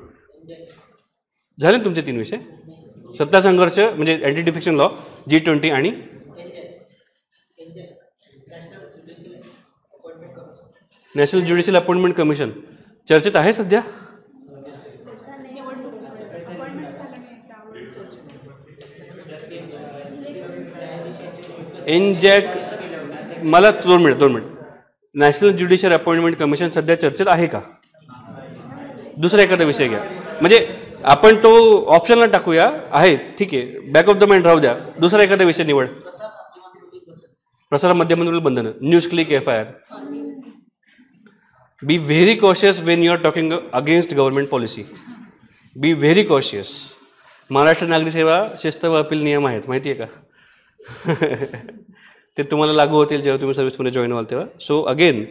झाले ना तुमचे 3 विषय? सत्ता संघर्ष म्हणजे अँटी डिफेक्शन लॉ, G20 आणि नॅशनल ज्युडिशियल अपॉइंटमेंट कमिशन चर्चेत आहे सध्या. एनजॅक मला 2 minute. National judicial appointment commission सध्या चर्चेत आहे का? दुसरा एखादा विषय घ्या. म्हणजे आपण तो ऑप्शनला टाकूया. आहे ठीक आहे, बॅक ऑफ द माइंड राहू द्या. दुसरा एखादा विषय निवड. प्रसार माध्यमांवरील बंधनं, news click, FIR. Be very cautious when you are talking against government policy. Be very cautious. Maharashtra नागरी सेवा शिस्त व अपील नियम आहेत, माहिती आहे का? ते तुम्हाला लागू होतील जेव्हा तुम्ही सर्व्हिसमध्ये जॉईन व्हाल तेव्हा. सो अगेन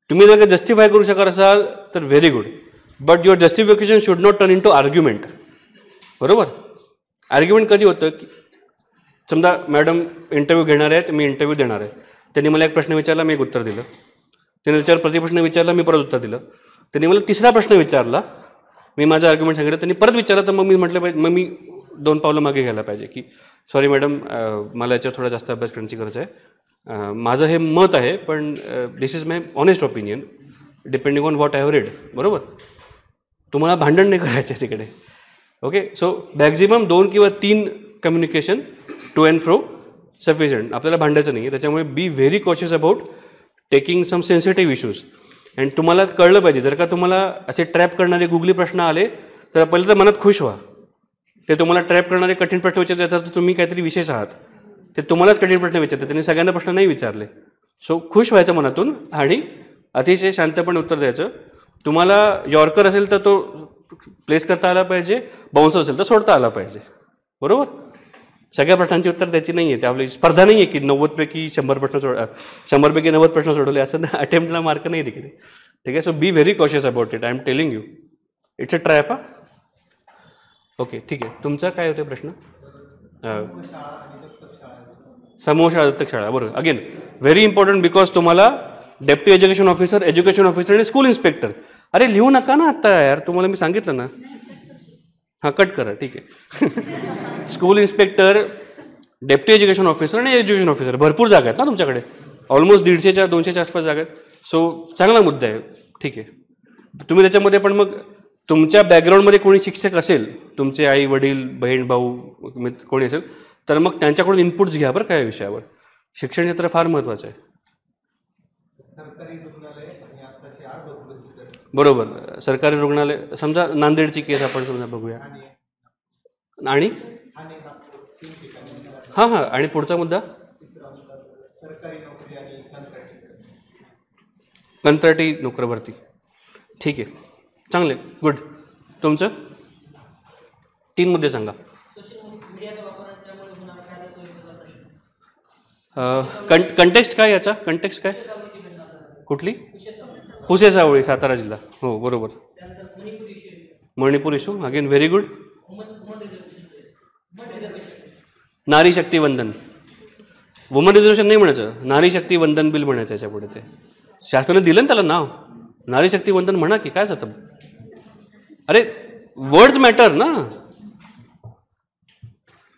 तुम्ही जर का जस्टिफाय करू शकत असाल तर very good, but your justification should not turn in to argument. बरोबर. आर्ग्युमेंट कधी होतं की समजा मॅडम इंटरव्ह्यू घेणार आहेत, मी इंटरव्ह्यू देणार आहे. त्यांनी मला एक प्रश्न विचारला, मी एक उत्तर दिलं. त्यांनी त्याच्यावर प्रतिप्रश्न विचारला, मी परत उत्तर दिलं. त्यांनी मला तिसरा प्रश्न विचारला, मी माझं आर्ग्युमेंट सांगितलं. त्यांनी परत विचारलं, तर मग मी म्हटलं पाहिजे, मग मी 2 पावलं मागे घ्यायला पाहिजे की सॉरी मॅडम, मला याच्यावर थोडा जास्त अभ्यास करण्याची गरज आहे. माझं हे मत आहे, पण this is my honest opinion depending on what I have read. बरोबर. तुम्हाला भांडण नाही करायचं आहे तिकडे. ओके. सो मॅक्झिमम 2 किंवा 3 communication to and fro sufficient. आपल्याला भांडायचं नाही. त्याच्यामुळे be very cautious about taking some sensitive issues. And तुम्हाला कळलं पाहिजे, जर का तुम्हाला असे ट्रॅप करणारे गुगली प्रश्न आले तर पहिलं तर मनात खुश व्हा. ते तुम्हाला ट्रॅप करणारे कठीण प्रश्न विचारतात तर तुम्ही काहीतरी विशेष आहात. ते तुम्हालाच कठीण प्रश्न विचारतात, त्यांनी सगळ्यांना प्रश्न नाही विचारले. सो खुश व्हायचं मनातून आणि अतिशय शांतपणे उत्तर द्यायचं. तुम्हाला यॉर्कर असेल तर तो प्लेस करता आला पाहिजे, बाउन्सर असेल तर सोडता आला पाहिजे. बरोबर. सगळ्या प्रश्नांची उत्तर द्यायची नाही आहे. ते आपली स्पर्धा नाही आहे की 90 पैकी 100 प्रश्न 100 पैकी 90 प्रश्न सोडवले असं अटेम्प्टला मार्क नाही तिकडे. ठीक आहे. So B very cautious about it. I am telling you, it's a trap. Okay ठीक आहे. तुमचा काय होते प्रश्न? समूह शाळा, दत्तक शाळा. बरोबर. अगेन व्हेरी इम्पॉर्टंट, बिकॉज तुम्हाला डेप्युटी एज्युकेशन ऑफिसर आणि स्कूल इन्स्पेक्टर. अरे लिहू नका ना आता यार, तुम्हाला मी सांगितलं ना. हां कट करा. ठीक आहे. School inspector, deputy education officer आणि एज्युकेशन ऑफिसर भरपूर जागा आहेत ना तुमच्याकडे. ऑलमोस्ट 150-200च्या आसपास जागा आहेत. सो चांगला मुद्दा आहे. ठीक आहे. तुम्ही त्याच्यामध्ये पण मग तुमच्या बॅकग्राऊंडमध्ये कोणी शिक्षक असेल, तुमचे आई वडील बहीण भाऊ कोणी असेल तर मग त्यांच्याकडून इनपुट्स घ्या बरं काय विषयावर. शिक्षण क्षेत्र फार महत्त्वाचं आहे. बरोबर. सरकारी रुग्णालय समजा नांदेडची केस आपण समजा बघूया. आणि हां हां आणि पुढचा मुद्दा कंत्राटी नोकर भरती. ठीक आहे. चांगले. गुड. तुमचं 3 मुद्दे सांगा. कंटेक्स्ट काय याचा? कंटेक्स्ट काय? कुठली? पुसे सावळी, सातारा जिल्हा. हो बरोबर. Manipur issue. Again very good. नारी शक्ती वंदन. वुमन रिझर्वेशन नाही म्हणायचं, नारी शक्ती वंदन बिल म्हणायचं. याच्या पुढे ते शासनाने दिलं ना त्याला नाव, नारी शक्ती वंदन म्हणा की काय जातं. अरे वर्ड्स मॅटर ना.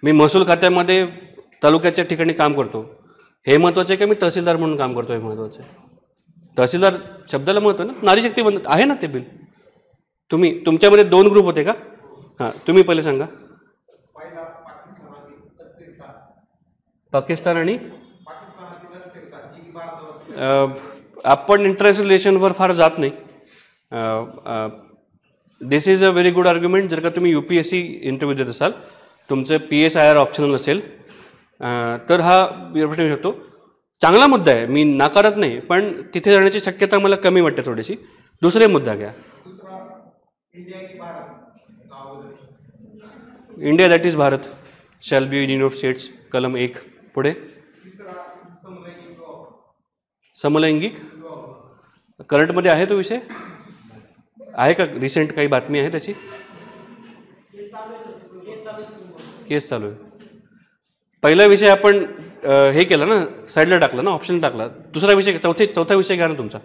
मी महसूल खात्यामध्ये तालुक्याच्या ठिकाणी काम करतो, हे महत्त्वाचं आहे का मी तहसीलदार म्हणून काम करतो हे महत्त्वाचं आहे? तहसीलदार शब्दाला महत्त्व ना. नारी शक्ती वंदन आहे ना ते बिल. तुमच्यामध्ये 2 ग्रुप होते का? हां तुम्ही पहिले सांगा. पाकिस्तान आणि आपण इंटरनॅशनल रिलेशनवर फार जात नाही. This is a very good argument. जर का तुम्ही UPSC इंटरव्ह्यू देत असाल, तुमचं PSIR ऑप्शनल असेल तर हा प्रश्न येऊ शकतो. चांगला मुद्दा आहे, मी नाकारत नाही, पण तिथे जाण्याची शक्यता मला कमी वाटते थोडीशी. दुसरे मुद्दा घ्या. India that is Bharat shall be union of states. कलम 1. पुढे समलैंगिक करंटमध्ये आहे तो विषय आहे का? रिसेंट काही बातमी आहे त्याची? केस चालू आहे. पहिला विषय आपण हे केलं ना, साईडला टाकला ना, ऑप्शन टाकला. दुसरा विषय चौथा विषय घ्या ना तुमचा.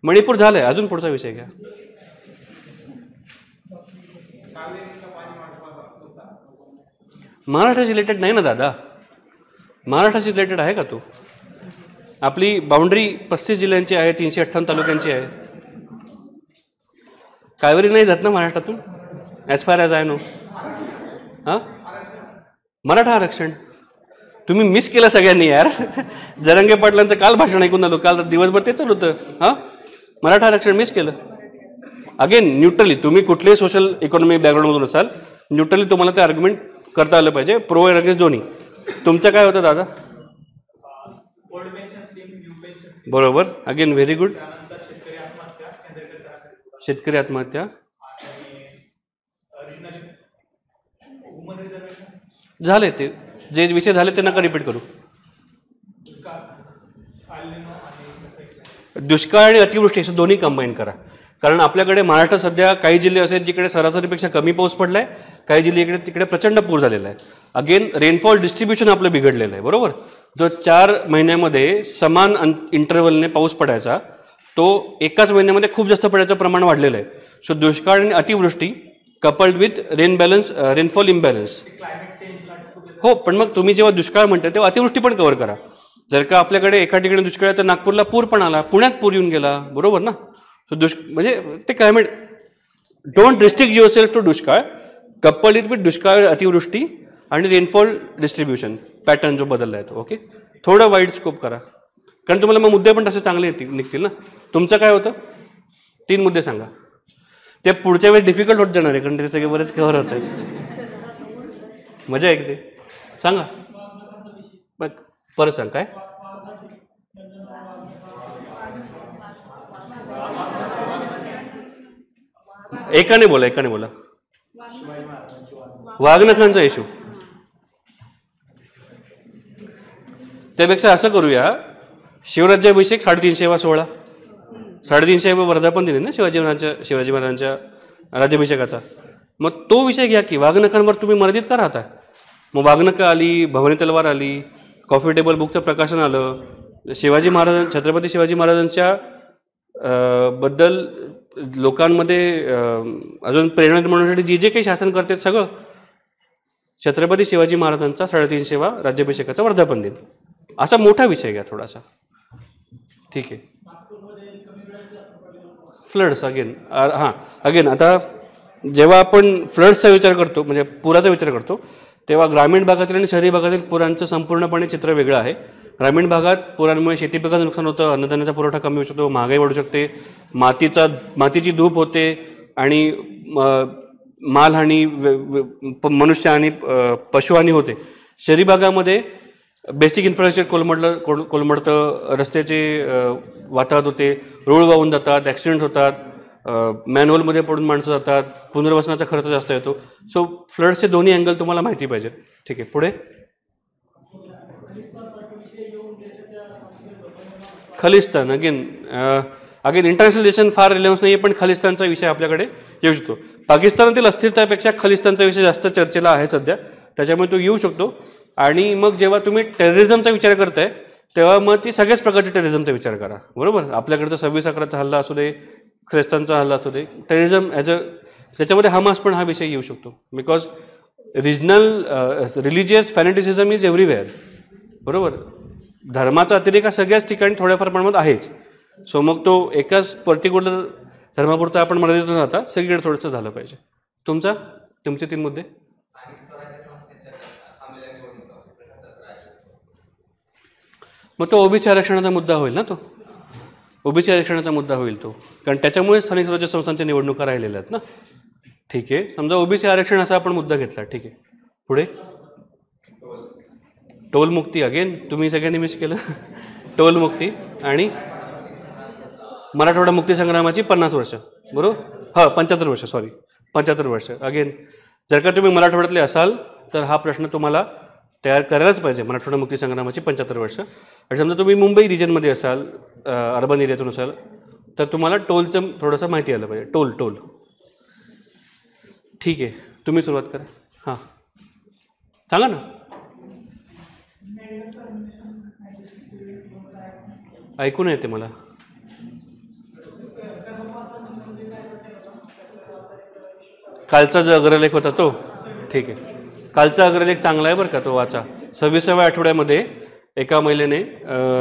मणिपूर झालंय, अजून पुढचा विषय घ्या. महाराष्ट्राशी रिलेटेड नाही ना दादा, महाराष्ट्राशी रिलेटेड आहे का तो? आपली बाउंड्री 35 जिल्ह्यांची आहे, 358 तालुक्यांची आहे. कावेरी नाही जात ना महाराष्ट्रातून, as far as I know. हां, मराठा आरक्षण तुम्ही मिस केलं सगळ्यांनी यार. जरांगे पाटलांचं काल भाषण ऐकून आलो, काल दिवसभर ते चालू होतं. हां, मराठा आरक्षण मिस केलं. अगेन न्यूट्रली, तुम्ही कुठलेही सोशल इकॉनॉमिक बॅकग्राऊंडमधून असाल, न्यूट्रली तुम्हाला ते आर्ग्युमेंट करता आलं पाहिजे, प्रो अँड अगेन्स्ट दोन्ही. तुमचं काय होतं दादा? बरोबर, अगेन व्हेरी गुड. शेतकरी आत्महत्या झाले, ते जे विषय झाले ते नका रिपीट करू. दुष्काळ आणि अतिवृष्टी हे दोन्ही कंबाईन करा. कारण आपल्याकडे महाराष्ट्रात सध्या काही जिल्हे असे आहेत जिकडे सरासरीपेक्षा कमी पाऊस पडलाय, काही जिल्हे इकडे तिकडे प्रचंड पूर झालेला आहे. अगेन रेनफॉल डिस्ट्रीब्युशन आपलं बिघडलेलं आहे. बरोबर, जो 4 महिन्यामध्ये समान इंटरव्हलने पाऊस पडायचा, तो एकाच महिन्यामध्ये खूप जास्त पडायचं प्रमाण वाढलेलं आहे. सो दुष्काळ आणि अतिवृष्टी कपल्ड विथ रेनफॉल इम्बॅलन्स. हो, पण मग तुम्ही जेव्हा दुष्काळ म्हणता तेव्हा अतिवृष्टी पण कव्हर करा. जर का आपल्याकडे एका ठिकाणी दुष्काळ आहे तर नागपूरला पूर पण आला, पुण्यात पूर येऊन गेला. बरोबर ना? सो म्हणजे ते climate, don't restrict yourself to दुष्काळ, कपल्ड इट विथ दुष्काळ, अतिवृष्टी आणि रेनफॉल डिस्ट्रीब्युशन पॅटर्न जो बदलला आहे तो. ओके, थोडं वाईड स्कोप करा, कारण तुम्हाला मग मुद्दे पण तसे चांगले निघतील ना. तुमचं काय होतं? 3 मुद्दे सांगा. ते पुढच्या वेळेस डिफिकल्ट होत जाणार आहे, कारण ते सगळे बरेच कव्हर होत आहेत. मजा आहे की ते सांगा. मग परत सांग काय? एकाने बोला. वाघनखांचा इश्यू. त्यापेक्षा असं करूया, शिवराज्याभिषेक 350वा सोहळा, 350वा वर्धापन दिन आहे ना शिवाजी महाराजांच्या राज्याभिषेकाचा. मग तो विषय घ्या की वाघनखांवर तुम्ही मर्यादित का राहता? मग वाघनखं आली, भवानी तलवार आली, कॉफी टेबल बुकचं प्रकाशन आलं, छत्रपती शिवाजी महाराजांच्या बद्दल लोकांमध्ये अजून प्रेरणा म्हणण्यासाठी जे काही शासन करतात सगळं छत्रपती शिवाजी महाराजांचा 350वा राज्याभिषेकाचा वर्धापन दिन. असा मोठा विषय घ्या थोडासा. ठीक आहे. Floods again. हां, अगेन आता जेव्हा आपण फ्लड्सचा विचार करतो, म्हणजे पुराचा विचार करतो, तेव्हा ग्रामीण भागातील आणि शहरी भागातील पुरांचं संपूर्णपणे चित्र वेगळं आहे. ग्रामीण भागात पुरांमुळे शेती पिकाचं नुकसान होतं, अन्नधान्याचा पुरवठा कमी होऊ शकतो, महागाई वाढू शकते, मातीची धूप होते आणि मालहानी, मनुष्य आणि पशुहानी होते. शहरी भागामध्ये बेसिक इन्फ्रास्ट्रक्चर कोलमडतं, रस्त्याचे वाताहत होते, रोड वाहून जातात, ॲक्सिडेंट्स होतात, मॅन्युअलमध्ये पडून माणसं जातात, पुनर्वसनाचा खर्च जास्त येतो. सो फ्लड्सचे दोन्ही अँगल तुम्हाला माहिती पाहिजे. ठीक आहे, पुढे खलिस्तान. अगेन इंटरनॅशनल रिलेशन फार रिलेव्हन्स नाही आहे, पण खलिस्तानचा विषय आपल्याकडे येऊ शकतो. पाकिस्तानातील अस्थिरतेपेक्षा खलिस्तानचा विषय जास्त चर्चेला आहे सध्या, त्याच्यामुळे तो येऊ शकतो. आणि मग जेव्हा तुम्ही टेररिझमचा विचार करताय तेव्हा मग ती सगळ्याच प्रकारच्या टेररिझमचा विचार करा. बरोबर, आपल्याकडचा 26/11चा हल्ला असू दे, ख्रिस्तानचा हल्ला असू दे, टेररिझम त्याच्यामध्ये हमास पण हा विषय येऊ शकतो. Because regional religious fanaticism is everywhere. बरोबर, धर्माचा अतिरेक हा सगळ्याच ठिकाणी थोड्याफार प्रमाणात आहेच. सो मग तो एकाच पर्टिक्युलर धर्मापुरता आपण मर्यादित न राहता सगळीकडे थोडंसं झालं पाहिजे. तुमचे 3 मुद्दे. मग तो ओबीसी आरक्षणाचा मुद्दा होईल ना, तो ओबीसी आरक्षणाचा मुद्दा होईल तो, कारण त्याच्यामुळे स्थानिक स्वराज्य संस्थांच्या निवडणुका राहिलेल्या आहेत ना. ठीक आहे, समजा ओबीसी आरक्षण असा आपण मुद्दा घेतला. ठीक आहे, पुढे टोलमुक्ती. अगेन तुम्ही सगळ्यांनी मिस केलं. टोलमुक्ती आणि मराठवाडा मुक्ती संग्रामाची 50 वर्ष. बरोबर हां 75 वर्ष सॉरी 75 वर्ष. अगेन जर का तुम्ही मराठवाड्यातले असाल तर हा प्रश्न तुम्हाला तयार करायलाच पाहिजे. मराठवाडा मुक्ती संग्रामाची 75 वर्ष. आणि समजा तुम्ही मुंबई रिजनमध्ये असाल अर्बन एरियातून असाल तर तुम्हाला टोलचं थोडंसं माहिती आलं पाहिजे. टोल ठीक आहे तुम्ही सुरुवात करा. हां सांगा ना. ऐकून येते मला. कालचा जो अग्रलेख होता तो ठीक आहे. कालचा अग्रलेख चांगला आहे बरं का, तो वाचा. 26व्या आठवड्यामध्ये एका महिलेने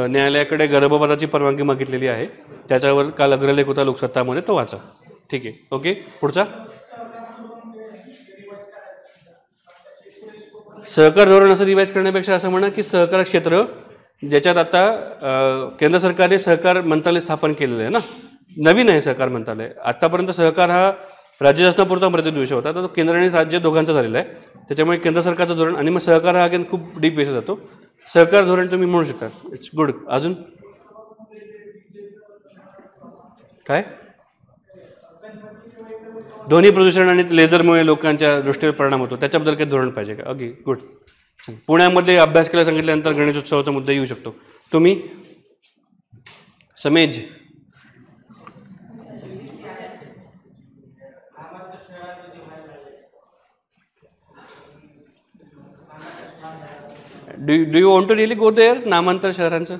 न्यायालयाकडे गर्भपाताची परवानगी मागितलेली आहे. त्याच्यावर काल अग्रलेख होता लोकसत्तामध्ये, तो वाचा. ठीक आहे ओके. पुढचा सहकार धोरण असं रिवाईज करण्यापेक्षा असं म्हणा की सहकार क्षेत्र ज्याच्यात आता केंद्र सरकारने सहकार मंत्रालय स्थापन केलेलं आहे ना, नवीन आहे सहकार मंत्रालय. आतापर्यंत सहकार हा राज्य शासनापुरता मर्यादित विषय होता, तर तो केंद्र आणि राज्य दोघांचा झालेला आहे. त्याच्यामुळे केंद्र सरकारचं धोरण आणि मग सहकार हा अगेन खूप डीप बेस जातो. सहकार धोरण तुम्ही म्हणू शकता. It's good. अजून काय ध्वनी प्रदूषण आणि लेझरमुळे लोकांच्या दृष्टीवर परिणाम होतो, त्याच्याबद्दल काही धोरण पाहिजे का? Okay good. पुण्यामध्ये अभ्यास केला सांगितल्यानंतर गणेशोत्सवाचा मुद्दा येऊ शकतो. तुम्ही समेज do you want to really go there नामांतर शहरांचं?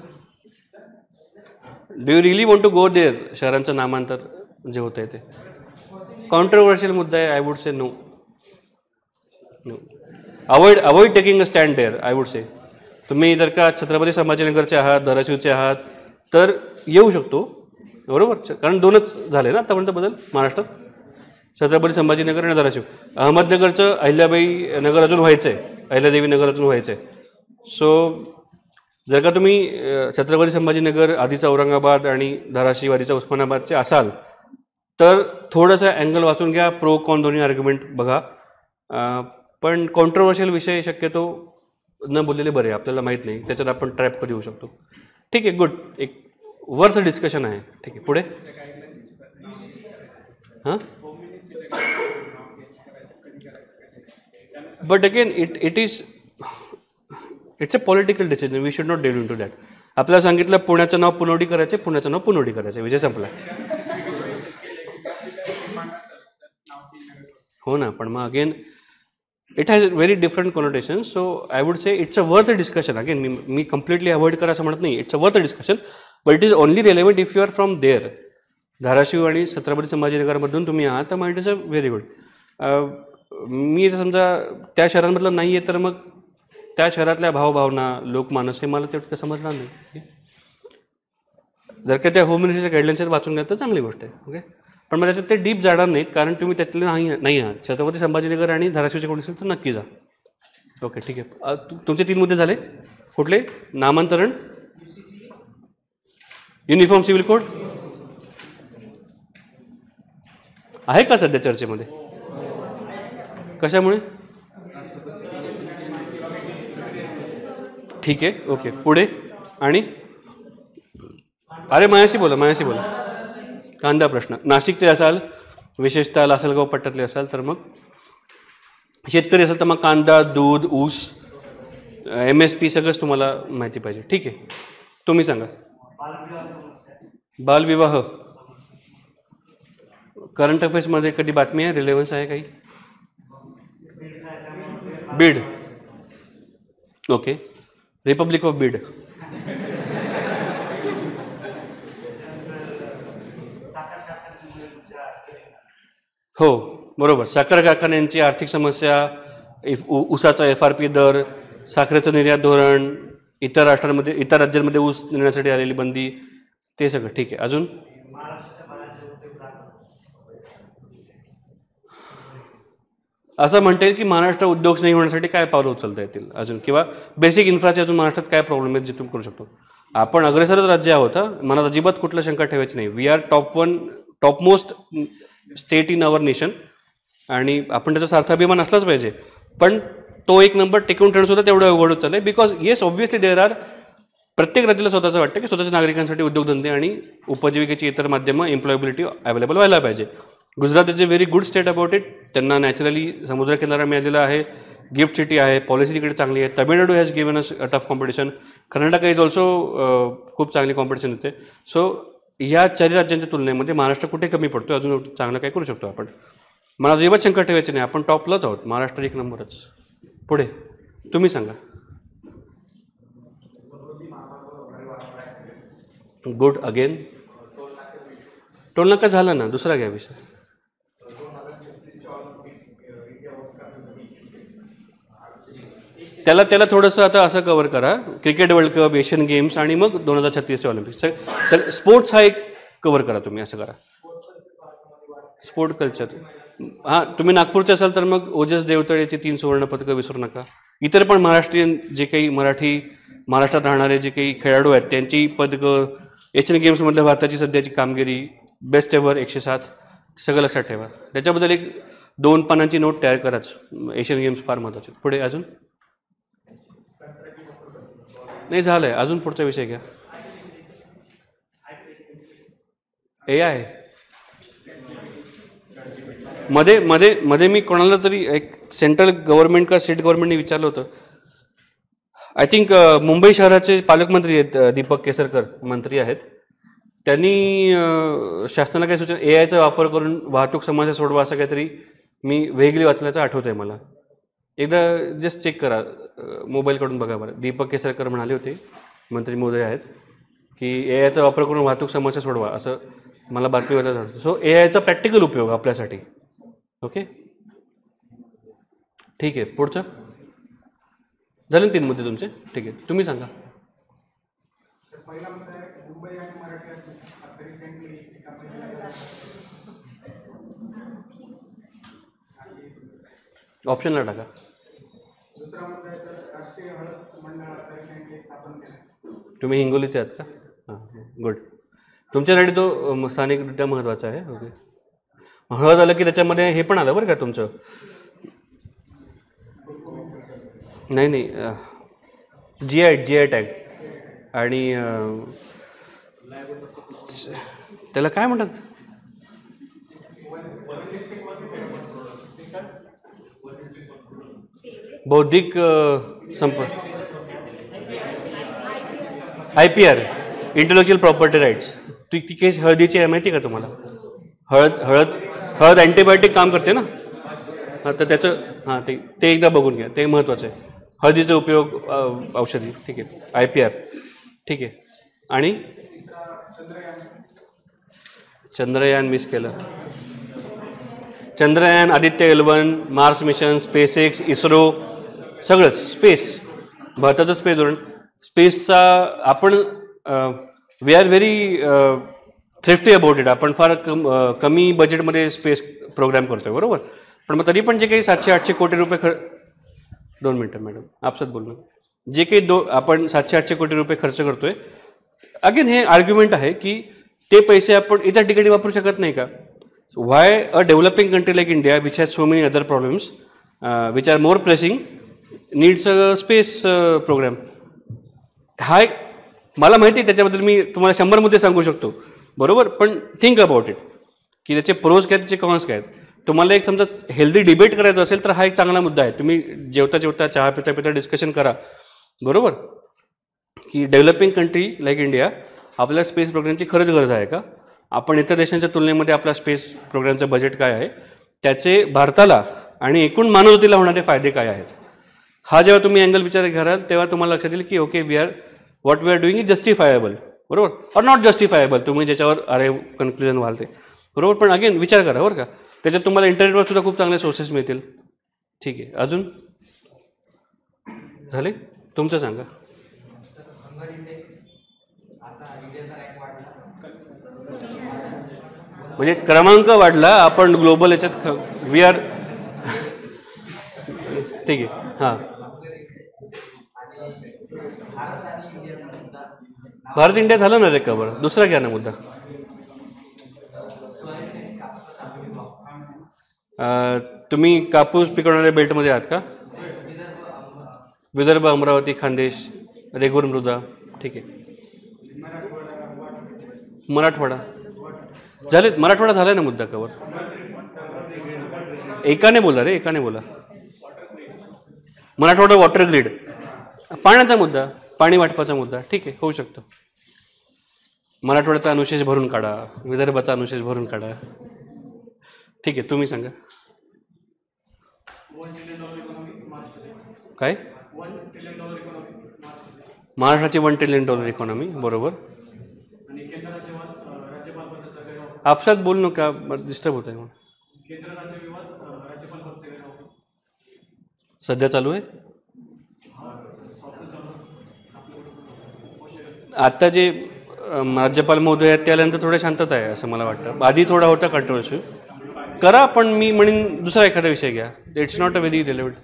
Do you really want to go there शहरांचं नामांतर जे होत आहे ते कॉन्ट्रोवर्शियल मुद्दा आहे. I would say no. Avoid taking a stand there. I would say तुम्ही जर का छत्रपती संभाजीनगरचे आहात, धाराशिवचे आहात तर येऊ शकतो बरोबर, कारण दोनच झाले ना आतापर्यंत बदल महाराष्ट्रात, छत्रपती संभाजीनगर आणि धाराशिव. अहमदनगरचं अहिल्याबाई नगर अजून व्हायचं आहे, अहिल्यादेवी नगर अजून व्हायचं आहे. सो जर का तुम्ही छत्रपती संभाजीनगर आधीचा औरंगाबाद आणि धाराशिव आधीचा उस्मानाबादचे असाल तर थोडंसं अँगल वाचून घ्या, प्रो कॉन दोन्ही आर्ग्युमेंट बघा. पण कॉन्ट्रोवर्शियल विषय शक्यतो न बोललेले बरे, आपल्याला माहीत नाही त्याच्यात आपण ट्रॅप कधी होऊ शकतो. ठीक आहे गुड. एक वर्थ डिस्कशन आहे. ठीक आहे पुढे. हां but again it's a political decision. We should not dwell in to that. आपल्याला सांगितलं पुण्याचं नाव पुनवडी करायचे, पुण्याचं नाव पुनवडी करायचे, विजय संपला. हो ना, पण मग again it has very different connotation. So I would say it's a worth discussion. Again मी कम्प्लिटली अवॉइड करा असं म्हणत नाही. It's a worth discussion but it is only relevant if you are from there. Dharashiv आणि छत्रपती संभाजीनगरमधून तुम्ही आहात तर मग it is a very good. मी जर समजा त्या शहरांमधलं नाही आहे तर मग त्या शहरातल्या भावभावना लोकमानस हे मला तेवढं समजणार नाही. जर का त्या होम मिनिस्टरच्या गाईडलाईन्स वाचून घ्या तर चांगली गोष्ट आहे. ओके पण मग त्याच्यात ते डीप जाणार नाहीत कारण तुम्ही त्यातले नाही आहात. छत्रपती संभाजीनगर आणि धाराशिवचे कोणी असेल तर नक्की जा. ओके ठीक आहे. तुमचे 3 मुद्दे झाले. कुठले? नामांतरण, युनिफॉर्म सिव्हिल कोड आहे का सध्या चर्चेमध्ये? कशामुळे? ठीक आहे ओके पुढे. आणि अरे माझ्याशी बोला. कांदा प्रश्न. नाशिकचे असाल, विशेषतः लासलगाव पट्ट्यातले असाल तर मग शेतकरी असाल तर मग कांदा, दूध, ऊस, MSP सगळंच तुम्हाला माहिती पाहिजे. ठीक आहे तुम्ही सांगा. बालविवाह करंट अफेअर्समध्ये कधी बातमी आहे, रिलेव्हन्स आहे काही? Beed. Okay Republic of Beed. हो बरोबर. साखर कारखान्यांची आर्थिक समस्या, ऊसाचा FRP दर, साखरेचं निर्यात धोरण, इतर राज्यांमध्ये ऊस नेण्यासाठी आलेली बंदी, ते सगळं ठीक आहे. अजून असं म्हणता येईल की महाराष्ट्र उद्योग नाही होण्यासाठी काय पावलं उचलता येतील अजून, किंवा बेसिक इन्फ्राचे अजून महाराष्ट्रात काय प्रॉब्लेम आहेत जे तुम्ही करू शकतो. आपण अग्रेसरच राज्य आहोत. मनात अजिबात कुठलं शंका ठेवायची नाही. We are top most state in our nation आणि आपण त्याचा सार्थाभिमान असलाच पाहिजे. पण तो 1 नंबर टिकवून ठेवणं सुद्धा तेवढं अवघड होत चाललंय because yes obviously there are प्रत्येक राज्याला स्वतःचं वाटतं की स्वतःच्या नागरिकांसाठी उद्योगधंदे आणि उपजीविकेची इतर माध्यमं एम्प्लॉयबिलिटी अवेलेबल व्हायला पाहिजे. Gujarat is a very good state about it. त्यांना नॅचरली समुद्रकिनारा मिळालेला आहे, गिफ्ट सिटी आहे, पॉलिसी तिकडे चांगली आहे. Tamil Nadu has given us tough competition. Karnataka is also खूप चांगली कॉम्पिटिशन होते. सो या 4 राज्यांच्या तुलनेमध्ये महाराष्ट्र कुठे कमी पडतो, अजून चांगलं काय करू शकतो आपण. मला अजिबात शंका ठेवायची नाही, आपण टॉपलाच आहोत, महाराष्ट्र 1 नंबरच. पुढे तुम्ही सांगा. गुड. अगेन टोल नाका झालं ना, दुसरा घ्या विषय. त्याला थोडंसं आता असं कव्हर करा, cricket world cup, Asian games आणि मग 2036चे ऑलिम्पिक्स. स्पोर्ट्स हा एक कव्हर करा तुम्ही, असं करा. Sport culture. हां, तुम्ही नागपूरचे असाल तर मग ओजस देवतळेची 3 सुवर्णपदकं विसरू नका. इतर पण महाराष्ट्रीयन जे काही महाराष्ट्रात राहणारे जे काही खेळाडू आहेत त्यांची पदकं, एशियन गेम्समधल्या भारताची सध्याची कामगिरी, बेस्ट एव्हर 107, सगळं लक्षात ठेवा. त्याच्याबद्दल एक 2 पानांची नोट तयार कराच. एशियन गेम्स फार महत्त्वाचे. पुढे अजून नाही झालंय, अजून पुढचा विषय घ्या. AI मध्ये मी कोणाला तरी एक सेंट्रल गव्हर्नमेंट का स्टेट गव्हर्नमेंटने विचारलं होतं. आय थिंक मुंबई शहराचे पालकमंत्री आहेत, दीपक केसरकर मंत्री आहेत. त्यांनी शासनाला काही सूचना, AIचा वापर करून वाहतूक समस्या सोडवा असं काहीतरी मी वेगळी वाचल्याचं आठवत आहे मला. एकदा जस्ट चेक करा, मोबाईलकडून बघा बरं. दीपक केसरकर म्हणाले होते, मंत्री महोदय आहेत, की AIचा वापर करून वाहतूक समस्या सोडवा, असं मला बातमी वाचायला आवडतं. सो AIचा प्रॅक्टिकल उपयोग आपल्यासाठी. ओके, ठीक आहे. पुढचं झालं 3 मुद्दे तुमचे. ठीक आहे, तुम्ही सांगा. ऑप्शनला टाका. तुम्ही हिंगोलीचे आहात का? हां, गुड. तुमच्यासाठी तो स्थानिकरित्या महत्त्वाचा आहे. ओके. हळद आलं की त्याच्यामध्ये हे पण आलं बरं का तुमचं. नाही GI टॅग आणि त्याला काय म्हणतात, बौद्धिक संपदा, IPR, इंटेलेक्च्युअल प्रॉपर्टी राईट्स. ती केस हळदीची आहे, माहिती आहे का तुम्हाला? हळद अँटीबायोटिक काम करते ना. हां, तर त्याचं हां ते एकदा बघून घ्या, ते महत्त्वाचं आहे. हळदीचा उपयोग औषधी. ठीक आहे, IPR. ठीक आहे. आणि चंद्रयान मिस केलं. Chandrayaan, Aditya L1, Mars mission, SpaceX, ISRO, सगळंच स्पेस. भारताचं स्पेस धोरण, स्पेसचा आपण we are very thrifty about it. आपण फार कमी बजेटमध्ये स्पेस प्रोग्राम करतो आहे, बरोबर. पण मग तरी पण जे काही 700-800 कोटी रुपये 2 मिनटं मॅडम, आपसात बोलणं. जे काही आपण 700-800 कोटी रुपये खर्च करतोय, अगेन हे आर्ग्युमेंट आहे की ते पैसे आपण इतर ठिकाणी वापरू शकत नाही का? Why a developing country like India which has so many other problems which are more pressing needs a space programme. हा एक मला माहिती आहे, त्याच्याबद्दल मी तुम्हाला 100 मुद्दे सांगू शकतो, बरोबर. पण थिंक अबाउट इट की त्याचे प्रोज काय, त्याचे कॉन्स काय. तुम्हाला एक समजा हेल्दी डिबेट करायचं असेल तर हा एक चांगला मुद्दा आहे. तुम्ही जेवता चहा पिता डिस्कशन करा, बरोबर, की डेव्हलपिंग कंट्री लाईक इंडिया आपल्या स्पेस प्रोग्रामची खरंच गरज आहे का? आपण इतर देशांच्या तुलनेमध्ये आपला स्पेस प्रोग्रामचं बजेट काय आहे, त्याचे भारताला आणि एकूण मानवतेला होणारे फायदे काय आहेत, हा जेव्हा तुम्ही अँगल विचार कराल तेव्हा तुम्हाला लक्षात येईल की okay, what we are doing is justifiable, बरोबर, ऑर नॉट जस्टिफायबल. तुम्ही ज्याच्यावर कन्क्लुजन व्हाल ते, बरोबर. पण अगेन विचार करा बरं का, त्याच्यात तुम्हाला इंटरनेटवर सुद्धा खूप चांगले सोर्सेस मिळतील. ठीक आहे, अजून झाले तुमचं सांगा. म्हणजे क्रमांक वाढला, आपण ग्लोबल याच्यात वी आर. ठीक आहे. हां, भारत इंडिया झालं ना रे कवर. दुसरा घ्या ना मुद्दा. तुम्ही कापूस पिकवणाऱ्या बेल्टमध्ये आहात का? विदर्भ, अमरावती, खानदेश, रेगूर मृदा. ठीक आहे. मराठवाडा झाले, मराठवाडा झालाय ना मुद्दा कवर. एकाने बोला रे, एकाने बोला. मराठवाडा वॉटर ग्रीड, पाण्याचा मुद्दा, पाणी वाटपाचा मुद्दा, ठीक आहे, होऊ शकतो. मराठवाड्याचा अनुशेष भरून काढा, विदर्भाचा अनुशेष भरून काढा, ठीक आहे. तुम्ही सांगा काय. महाराष्ट्राची $1 ट्रिलियन इकॉनॉमी, बरोबर. आपसात बोलू नका, डिस्टर्ब होत आहे. मग सध्या चालू आहे. आता जे राज्यपाल महोदय आहेत ते आल्यानंतर थोड्या शांतता आहे असं मला वाटतं. आधी थोडा होता कंट्रोवर्शियल. करा, पण मी म्हणेन दुसरा एखादा विषय घ्या. It's not a very relevant.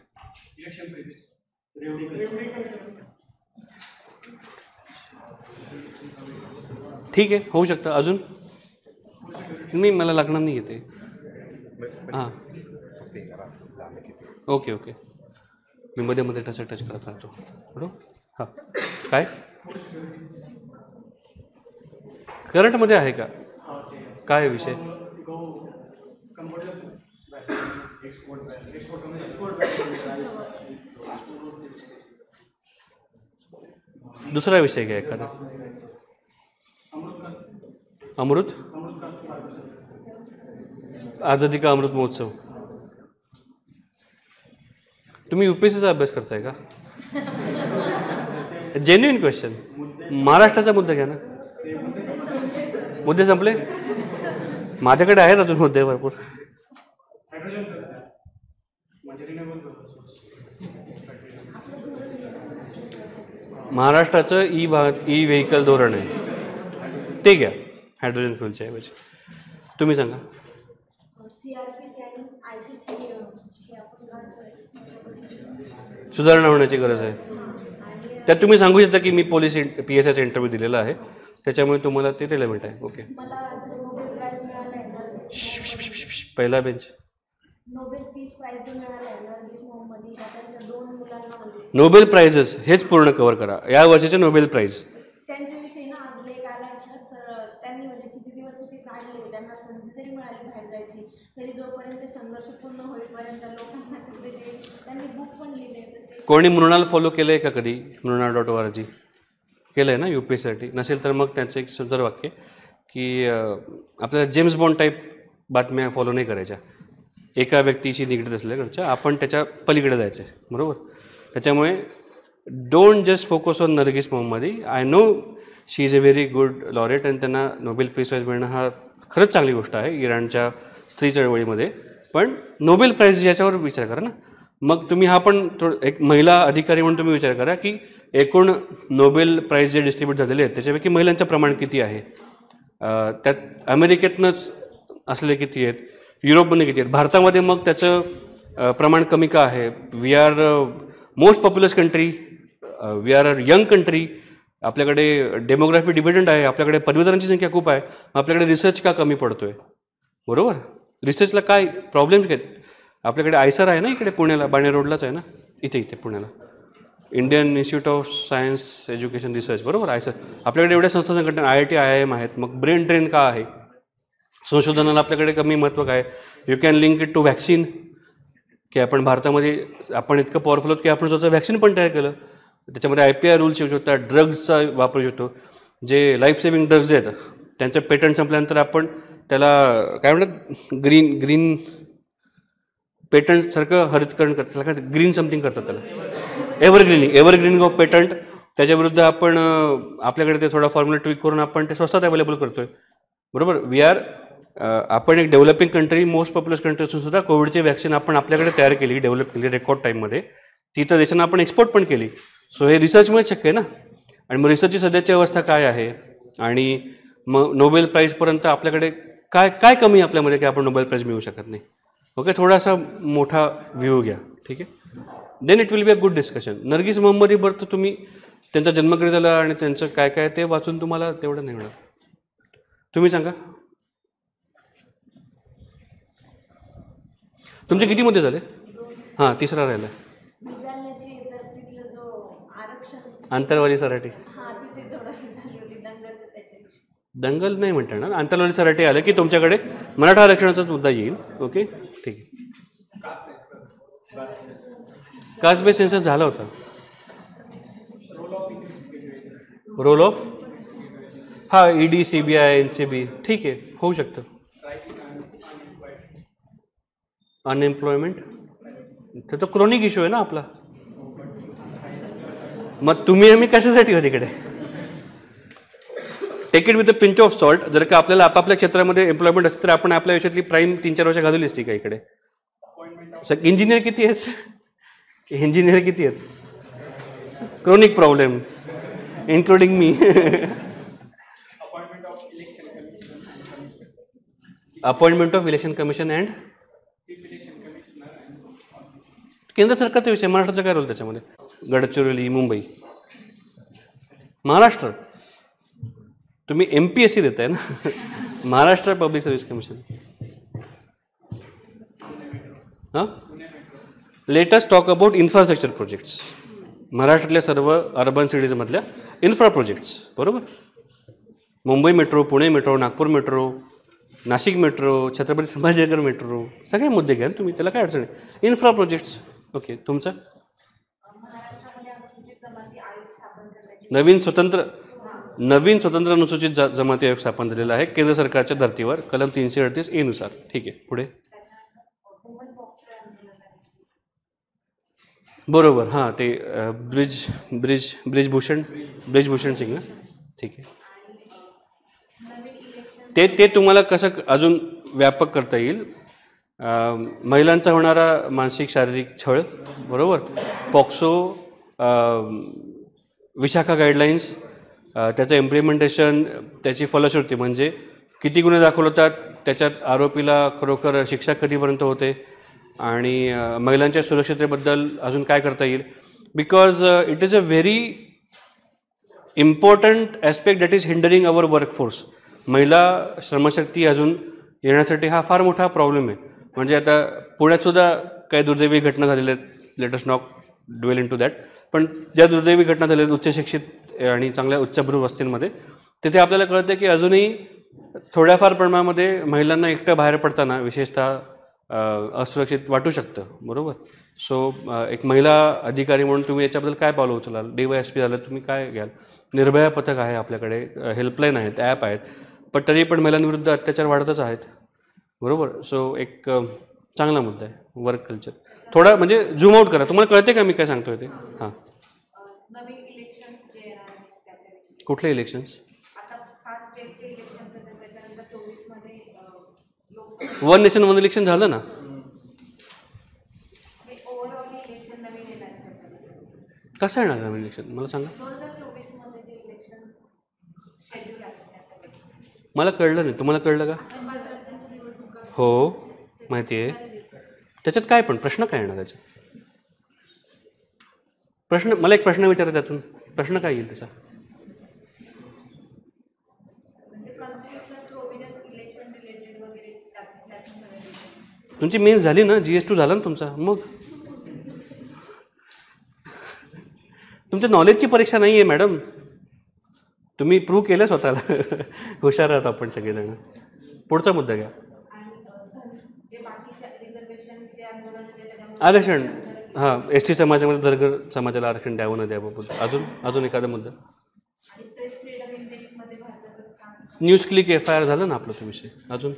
ठीक आहे, होऊ शकतं. अजून मी मला लागणार नाही येते. हां, ओके ओके. मी मध्ये मध्ये टच करत राहतो, बरोबर. हां, काय करंटमध्ये आहे का, काय विषय. दुसरा विषय घ्या एखादा. अमृत, आझादी का अमृत महोत्सव. तुम्ही UPSCचा अभ्यास करताय का. Genuine question. महाराष्ट्राचा मुद्दा घ्या ना. मुद्दे संपले. माझ्याकडे आहेत अजून मुद्दे भरपूर. महाराष्ट्राचं ई व्हेकल धोरण आहे, ते घ्या हायड्रोजन फ्युलच्या ऐवजी. तुम्ही सांगा. सुधारणा होण्याची गरज आहे. त्यात तुम्ही सांगू शकता की मी पोलीस PSIचा इंटरव्ह्यू दिलेला आहे, त्याच्यामुळे तुम्हाला ते रिलेव्हंट आहे. ओके. पहिला बेंच. नोबेल प्राइजेस हेच पूर्ण कव्हर करा, या वर्षीचे नोबेल प्राइज. कोणी मृणाल फॉलो केलंय का कधी. मृणाल.org केलंय ना UPSCसाठी. नसेल तर मग त्यांचं एक सुंदर वाक्य की आपल्याला जेम्स बॉन्ड टाईप बातम्या फॉलो नाही करायच्या. एका व्यक्तीशी निगडीत असल्याकडच्या आपण त्याच्या पलीकडे जायचं आहे, बरोबर. त्याच्यामुळे don't just focus on Nargis Mohammadi. I know she is a very good laureate आणि त्यांना नोबेल पीस प्राइज मिळणं हा खरंच चांगली गोष्ट आहे इराणच्या स्त्री चळवळीमध्ये. पण नोबेल प्राइज याच्यावर विचार करा ना. मग तुम्ही हा पण एक महिला अधिकारी म्हणून तुम्ही विचार करा की एकूण नोबेल प्राइज जे डिस्ट्रीब्यूट झालेले आहेत त्याच्यापैकी महिलांचं प्रमाण किती आहे. त्यात अमेरिकेतनंच असले किती आहेत, युरोपमध्ये किती आहेत, भारतामध्ये मग त्याचं प्रमाण कमी का आहे. We are most populous country, we are a young country, आपल्याकडे डेमोग्राफी डिव्हिडंट आहे, आपल्याकडे पदवीधरांची संख्या खूप आहे, आपल्याकडे रिसर्च का कमी पडतोय, बरोबर. रिसर्चला काय प्रॉब्लेम्स आहेत. आपल्याकडे आयसर आहे ना इकडे पुण्याला, बाणे रोडलाच आहे ना, इथे पुण्याला Indian institute of science education research, बरोबर. आयसर. आपल्याकडे एवढ्या संस्था संघटना IIT IIM आहेत. मग ब्रेन ड्रेन का आहे. संशोधनाला आपल्याकडे कमी महत्त्व काय. You can link it to vaccine, की आपण भारतामध्ये आपण इतकं पॉवरफुल होत की आपण स्वतः व्हॅक्सिन पण तयार केलं. त्याच्यामध्ये IPR रूल्स येऊ शकतात, ड्रग्सचा वापरू शकतो. जे लाईफ सेव्हिंग ड्रग्ज आहेत त्यांचं पेटंट संपल्यानंतर आपण त्याला काय म्हणतात ग्रीन पेटंटसारखं हरितकरण करतात, त्याला काय ग्रीन समथिंग करतात, त्याला एव्हरग्रीनिंग ऑफ पेटंट. त्याच्याविरुद्ध आपण आपल्याकडे ते थोडा फॉर्म्युला ट्विक करून आपण ते स्वस्तात अवेलेबल करतोय, बरोबर. वी आर आपण एक developing country, most populous country असून सुद्धा कोविडची व्हॅक्सिन आपण आपल्याकडे तयार केली, डेव्हलप केली रेकॉर्ड टाईममध्ये. ती तर देशांना आपण एक्सपोर्ट पण केली. सो हे रिसर्चमुळे शक्य आहे ना. आणि मग रिसर्चची सध्याची अवस्था काय आहे आणि मग नोबेल प्राईजपर्यंत आपल्याकडे काय काय कमी आपल्यामध्ये की आपण नोबेल प्राईज मिळू शकत नाही. ओके, थोडासा मोठा व्ह्यू घ्या, ठीक आहे. Then it will be a good discussion. Nargis Mohammadi बरं, तर तुम्ही त्यांचा जन्मग्रह झाला आणि त्यांचं काय काय ते वाचून तुम्हाला तेवढं नाही मिळणार. तुम्ही सांगा तुमचे किती मुद्दे झाले. हां, तिसरा राहिला आंतरवाली सराठी. दंगल नाही म्हणता येणार. अंतर्वाली सराटे आलं की तुमच्याकडे मराठा आरक्षणाचाच मुद्दा येईल. ओके ठीक आहे. कास्ट बेस सेन्सस झाला होता. रोल ऑफ हा ईडी CBI NCB ठीक आहे होऊ शकतं. अनएम्प्लॉयमेंट तर तो क्रोनिक इश्यू आहे ना आपला. मग तुम्ही आम्ही कशासाठी हो तिकडे. Take it with a pinch of salt. जर का आपल्याला आपापल्या क्षेत्रामध्ये एम्प्लॉयमेंट असतं तर आपण आपल्या आयुष्यातली प्राईम 3-4 वर्ष घालवली असती का इकडे. इंजिनियर किती आहेत. इंजिनियर किती आहेत. Chronic problem including me. Appointment of election commission and केंद्र सरकारचा विषय. महाराष्ट्राचा काय रोल त्याच्यामध्ये. गडचिरोली मुंबई महाराष्ट्र. तुम्ही MPSC देताय ना. Maharashtra public service commission. हां latest talk about infrastructure projects. महाराष्ट्रातल्या सर्व अर्बन सिटीजमधल्या इन्फ्रा प्रोजेक्ट्स बरोबर. Mumbai metro, Pune metro, Nagpur metro, Nashik metro, Chhatrapati Sambhajinagar metro सगळे मुद्दे घ्या तुम्ही. त्याला काय अडचण आहे. Infra projects. ओके तुमचं नवीन स्वतंत्र अनुसूचित जमाती आयोग स्थापन झालेला आहे केंद्र सरकारच्या धर्तीवर कलम 338A नुसार. ठीक आहे पुढे. बरोबर हां ते ब्रिजभूषण सिंग ना. ठीक आहे. ते तुम्हाला कसं अजून व्यापक करता येईल. महिलांचा होणारा मानसिक शारीरिक छळ बरोबर. पॉक्सो विशाखा गाईडलाईन्स त्याचं इम्प्लिमेंटेशन त्याची फलश्रुती म्हणजे किती गुन्हे दाखवतात त्याच्यात आरोपीला खरोखर शिक्षा कधीपर्यंत होते आणि महिलांच्या सुरक्षिततेबद्दल अजून काय करता येईल. Because it is a very important aspect that is hindering our workforce. महिला श्रमशक्ती अजून येण्यासाठी हा फार मोठा प्रॉब्लेम आहे. म्हणजे आता पुण्यातसुद्धा काही दुर्दैवी घटना झालेल्या आहेत. Let us not dwell in to that. पण ज्या दुर्दैवी घटना झाल्या आहेत उच्च शिक्षित आणि चांगल्या उच्चभ्रू वस्तींमध्ये तिथे आपल्याला कळतं की अजूनही थोड्याफार प्रमाणामध्ये महिलांना एकटं बाहेर पडताना विशेषतः असुरक्षित वाटू शकतं बरोबर. सो एक महिला अधिकारी म्हणून तुम्ही याच्याबद्दल काय पावलं उचलाल. DYSP झालं तुम्ही काय घ्याल. निर्भया पथक आहे आपल्याकडे, हेल्पलाईन आहेत, ॲप आहेत, पण तरी पण महिलांविरुद्ध अत्याचार वाढतच आहेत बरोबर. सो एक चांगला मुद्दा आहे वर्क कल्चर. थोडा म्हणजे झूम आउट करा. तुम्हाला कळते का मी काय सांगतोय ते. हां कुठले elections. One nation one election झालं ना. कसं येणार नवीन इलेक्शन मला सांगा. मला कळलं नाही. तुम्हाला कळलं का. हो माहिती आहे. त्याच्यात काय पण प्रश्न काय येणार त्याच्यात. प्रश्न मला एक प्रश्न विचारा त्यातून प्रश्न काय येईल त्याचा. तुमची मेन्स झाली ना. GS2 झाला ना तुमचा. मग तुमच्या नॉलेजची परीक्षा नाही आहे मॅडम. तुम्ही प्रूव्ह केलं स्वतःला. हुशार आहात आपण सगळेजण. पुढचा मुद्दा घ्या. आरक्षण हां ST समाजामध्ये धनगर समाजाला आरक्षण द्यावं न द्यावं. अजून एखादा मुद्दा. न्यूज क्लिक FIR झालं ना आपला तो विषय. अजून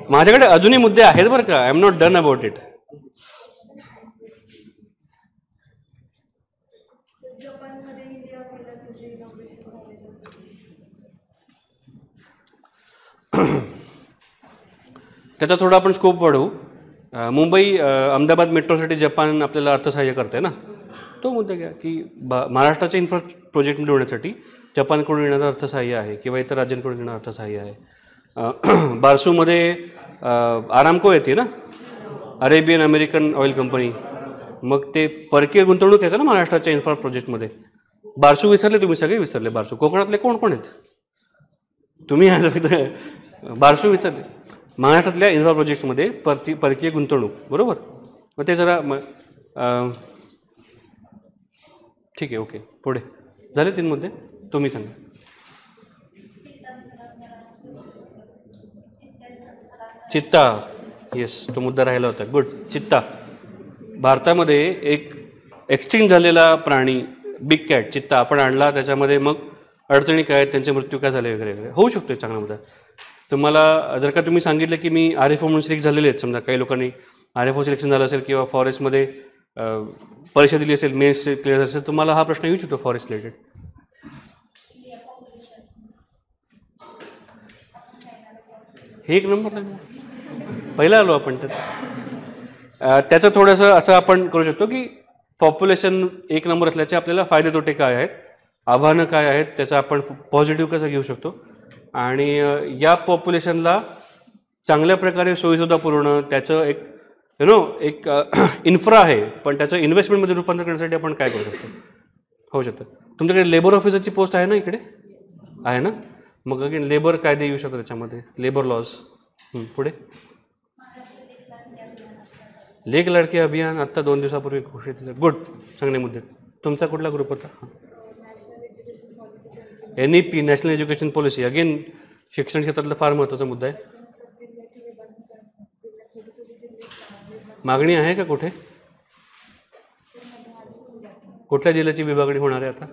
माझ्याकडे अजूनही मुद्दे आहेत बरं का. I am not done about it. त्याचा थोडा आपण स्कोप वाढवू. मुंबई अहमदाबाद मेट्रोसाठी जपान आपल्याला अर्थसहाय्य करते ना. तो मुद्दा घ्या की महाराष्ट्राच्या इन्फ्रा प्रोजेक्टमध्ये होण्यासाठी जपानकडून येणारं अर्थसहाय्य आहे किंवा इतर राज्यांकडून येणारं अर्थसहाय्य आहे. बारसूमध्ये आरामको येते ना. Arabian American oil company. मग ते परकीय गुंतवणूक येतं ना महाराष्ट्राच्या इन्फ्रा प्रोजेक्टमध्ये. बारसू विसरले तुम्ही सगळे विसरले. बारसू कोकणातले कोण कोण आहेत तुम्ही. बारसू विसरले. महाराष्ट्रातल्या इन्फ्रा प्रोजेक्टमध्ये परकीय गुंतवणूक बरोबर. मग ते जरा ठीक आहे, ओके. पुढे झाले 3 मुद्दे, तुम्ही सांगा. चित्ता, येस, तो मुद्दा राहिला होता. गुड. चित्ता भारतामध्ये एक एक्सटिंक्ट झालेला प्राणी, बिग कॅट चित्ता आपण आणला, त्याच्यामध्ये मग अडचणी काय आहेत, त्यांचे मृत्यू काय झाले वगैरे वगैरे होऊ शकतो. चांगला मुद्दा. तुम्हाला जर का तुम्ही सांगितलं की मी RFO म्हणून सिलेक्ट झालेले आहेत, समजा काही लोकांनी RFO सिलेक्शन झालं असेल किंवा फॉरेस्टमध्ये परीक्षा दिली असेल, मेन्स क्लिअर असेल, तुम्हाला हा प्रश्न येऊ शकतो फॉरेस्ट रिलेटेड. हे एक नंबर पहिला आलो आपण त्याचं थोडंसं असं आपण करू शकतो की पॉप्युलेशन 1 नंबर असल्याचे आपल्याला फायदे तोटे काय आहेत, आव्हानं काय आहेत, त्याचं आपण पॉझिटिव्ह कसं घेऊ शकतो आणि या पॉप्युलेशनला चांगल्या प्रकारे सोयीसुद्धा पुरवणं, त्याचं एक एक इन्फ्रा आहे, पण त्याचं इन्व्हेस्टमेंटमध्ये रूपांतर करण्यासाठी आपण काय करू शकतो, होऊ शकतं. तुमच्याकडे लेबर ऑफिसरची पोस्ट आहे ना, इकडे आहे ना, मग अगेन लेबर कायदे येऊ शकतो त्याच्यामध्ये, लेबर लॉज. पुढे लेख लाडके अभियान आत्ता 2 दिवसापूर्वी घोषित झालं. गुड, चांगले मुद्दे. तुमचा कुठला ग्रुप होता? NEP, national education policy. Again शिक्षण क्षेत्रातला फार महत्त्वाचा मुद्दा आहे. मागणी आहे का कुठे? कुठल्या जिल्ह्याची विभागणी होणार आहे आता?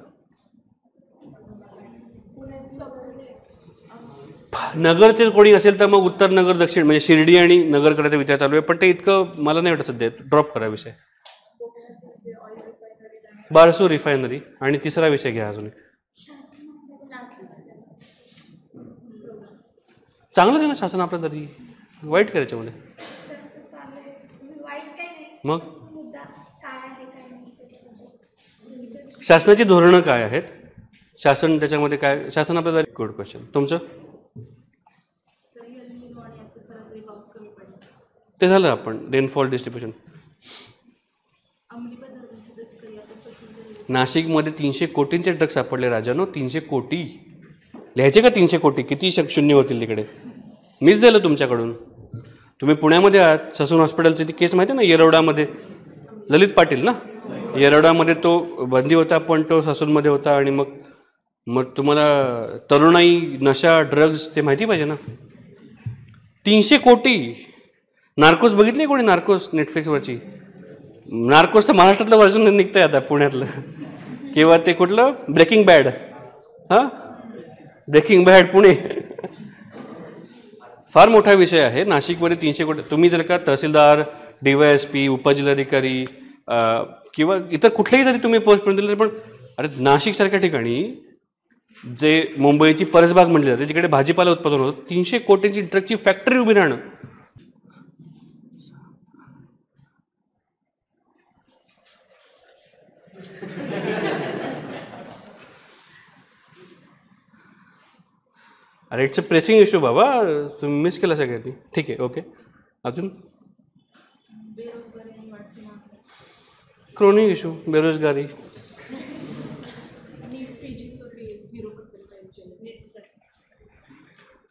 नगरचे कोणी असेल तर मग उत्तर नगर, दक्षिण म्हणजे शिर्डी आणि नगर करायचा विचार चालू आहे, पण ते इतकं मला नाही वाटत सध्या. ड्रॉप करा विषय. बारसू रिफायनरी आणि तिसरा विषय घ्या अजून एक. चांगलंच आहे ना शासन आपलं, तरी वाईट करायचं मध्ये मग शासनाची धोरणं काय आहेत, शासन त्याच्यामध्ये काय, शासन आपल्याला गुड क्वेश्चन. तुमचं ते झालं आपण रेनफॉल डिस्ट्रीब्युशन. नाशिकमध्ये 300 कोटींचे ड्रग्ज सापडले राजानो. 300 कोटी लिहायचे का? 300 कोटी किती शून्य होतील तिकडे. मिस झालं तुमच्याकडून. तुम्ही पुण्यामध्ये आहात, ससून हॉस्पिटलची ती केस माहिती आहे ना, येरवडामध्ये ललित पाटील ना, येरवडामध्ये तो बंदी होता पण तो ससूनमध्ये होता, आणि मग तुम्हाला तरुणाई, नशा, ड्रग्ज ते माहिती पाहिजे ना. 300 कोटी. नार्कोस बघितली कोणी? नार्कोस नेटफ्लिक्सवरची. नार्कोस तर महाराष्ट्रातलं वर्जन निघतंय आता पुण्यातलं, किंवा ते कुठलं ब्रेकिंग बॅड. हां, ब्रेकिंग बॅड पुणे. फार मोठा विषय आहे. नाशिकमध्ये 300 कोटी. तुम्ही जर का तहसीलदार, DYSP, उपजिल्हाधिकारी किंवा इतर कुठलेही जरी तुम्ही पोस्ट पर्यंत दिले, पण अरे नाशिकसारख्या ठिकाणी जे मुंबईची परसबाग म्हणली जाते, जिकडे भाजीपाला उत्पादन होतं, 300 कोटींची ड्रगची फॅक्टरी उभी राहणं. अरे इट्स अ प्रेसिंग इश्यू बाबा, तुम्ही मिस केला सगळ्यांनी. ठीक आहे, ओके. अजून क्रोनिक इश्यू, बेरोजगारी.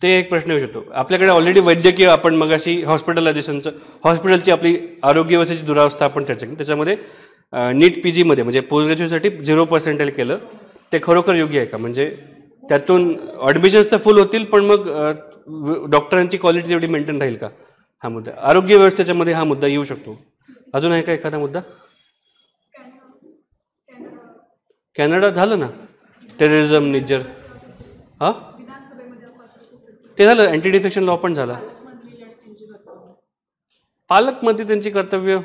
ते एक प्रश्न येऊ शकतो. आपल्याकडे ऑलरेडी वैद्यकीय, आपण मगाशी हॉस्पिटलायझेशनचं, हॉस्पिटलची आपली आरोग्य व्यवस्थेची दुरावस्था आपण चर्चा केली. त्याच्यामध्ये नीट PG मध्ये म्हणजे पोस्ट ग्रॅज्युएटसाठी 0% केलं, ते खरोखर योग्य आहे का? म्हणजे त्यातून ॲडमिशन्स तर फुल होतील, पण मग डॉक्टरांची क्वालिटी तेवढी मेंटेन राहील का? हा मुद्दा आरोग्य व्यवस्थेच्यामध्ये हा मुद्दा येऊ शकतो. अजून आहे का एखादा मुद्दा? कॅनडा झालं ना, टेररिझम, निज्जर. हां, ते झालं. अँटी डिफेक्शन लॉ पण झाला. पालकमंत्री त्यांची कर्तव्य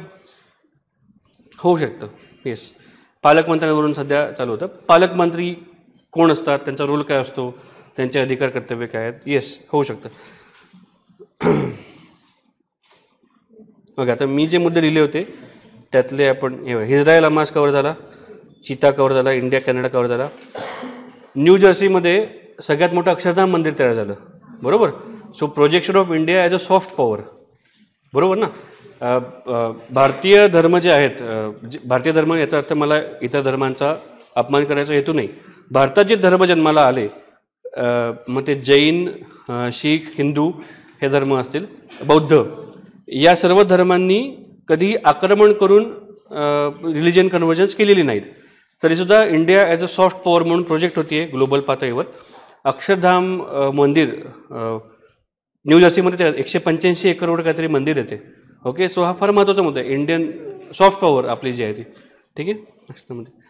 होऊ शकतं. येस, पालकमंत्र्यांवरून सध्या चालू होतं. पालकमंत्री कोण असतात, त्यांचा रोल काय असतो, त्यांचे अधिकार कर्तव्य काय आहेत. येस, होऊ शकतं. बघा आता मी जे मुद्दे लिहिले होते त्यातले आपण इस्रायल हमास कव्हर झाला, चिता कव्हर झाला, इंडिया कॅनडा कव्हर झाला. न्यू जर्सीमध्ये सगळ्यात मोठं अक्षरधाम मंदिर तयार झालं, बरोबर. So projection of India as a soft power, बरोबर ना. भारतीय धर्म जे आहेत, भारतीय धर्म याचा अर्थ मला इतर धर्मांचा अपमान करायचा हेतू नाही. भारतात जे धर्म जन्माला आले, मग ते जैन, शीख, हिंदू हे धर्म असतील, बौद्ध, या सर्व धर्मांनी कधी आक्रमण करून रिलिजन कन्व्हर्जन्स केलेली नाहीत. तरीसुद्धा India as a soft power म्हणून प्रोजेक्ट होती आहे ग्लोबल पातळीवर. अक्षरधाम मंदिर न्यू जर्सीमध्ये ते 185 एकरवर काहीतरी मंदिर येते. ओके, सो हा फार महत्त्वाचा मुद्दा आहे. इंडियन सॉफ्ट पॉवर आपली जी आहे ती. ठीक आहे. नेक्स्टमध्ये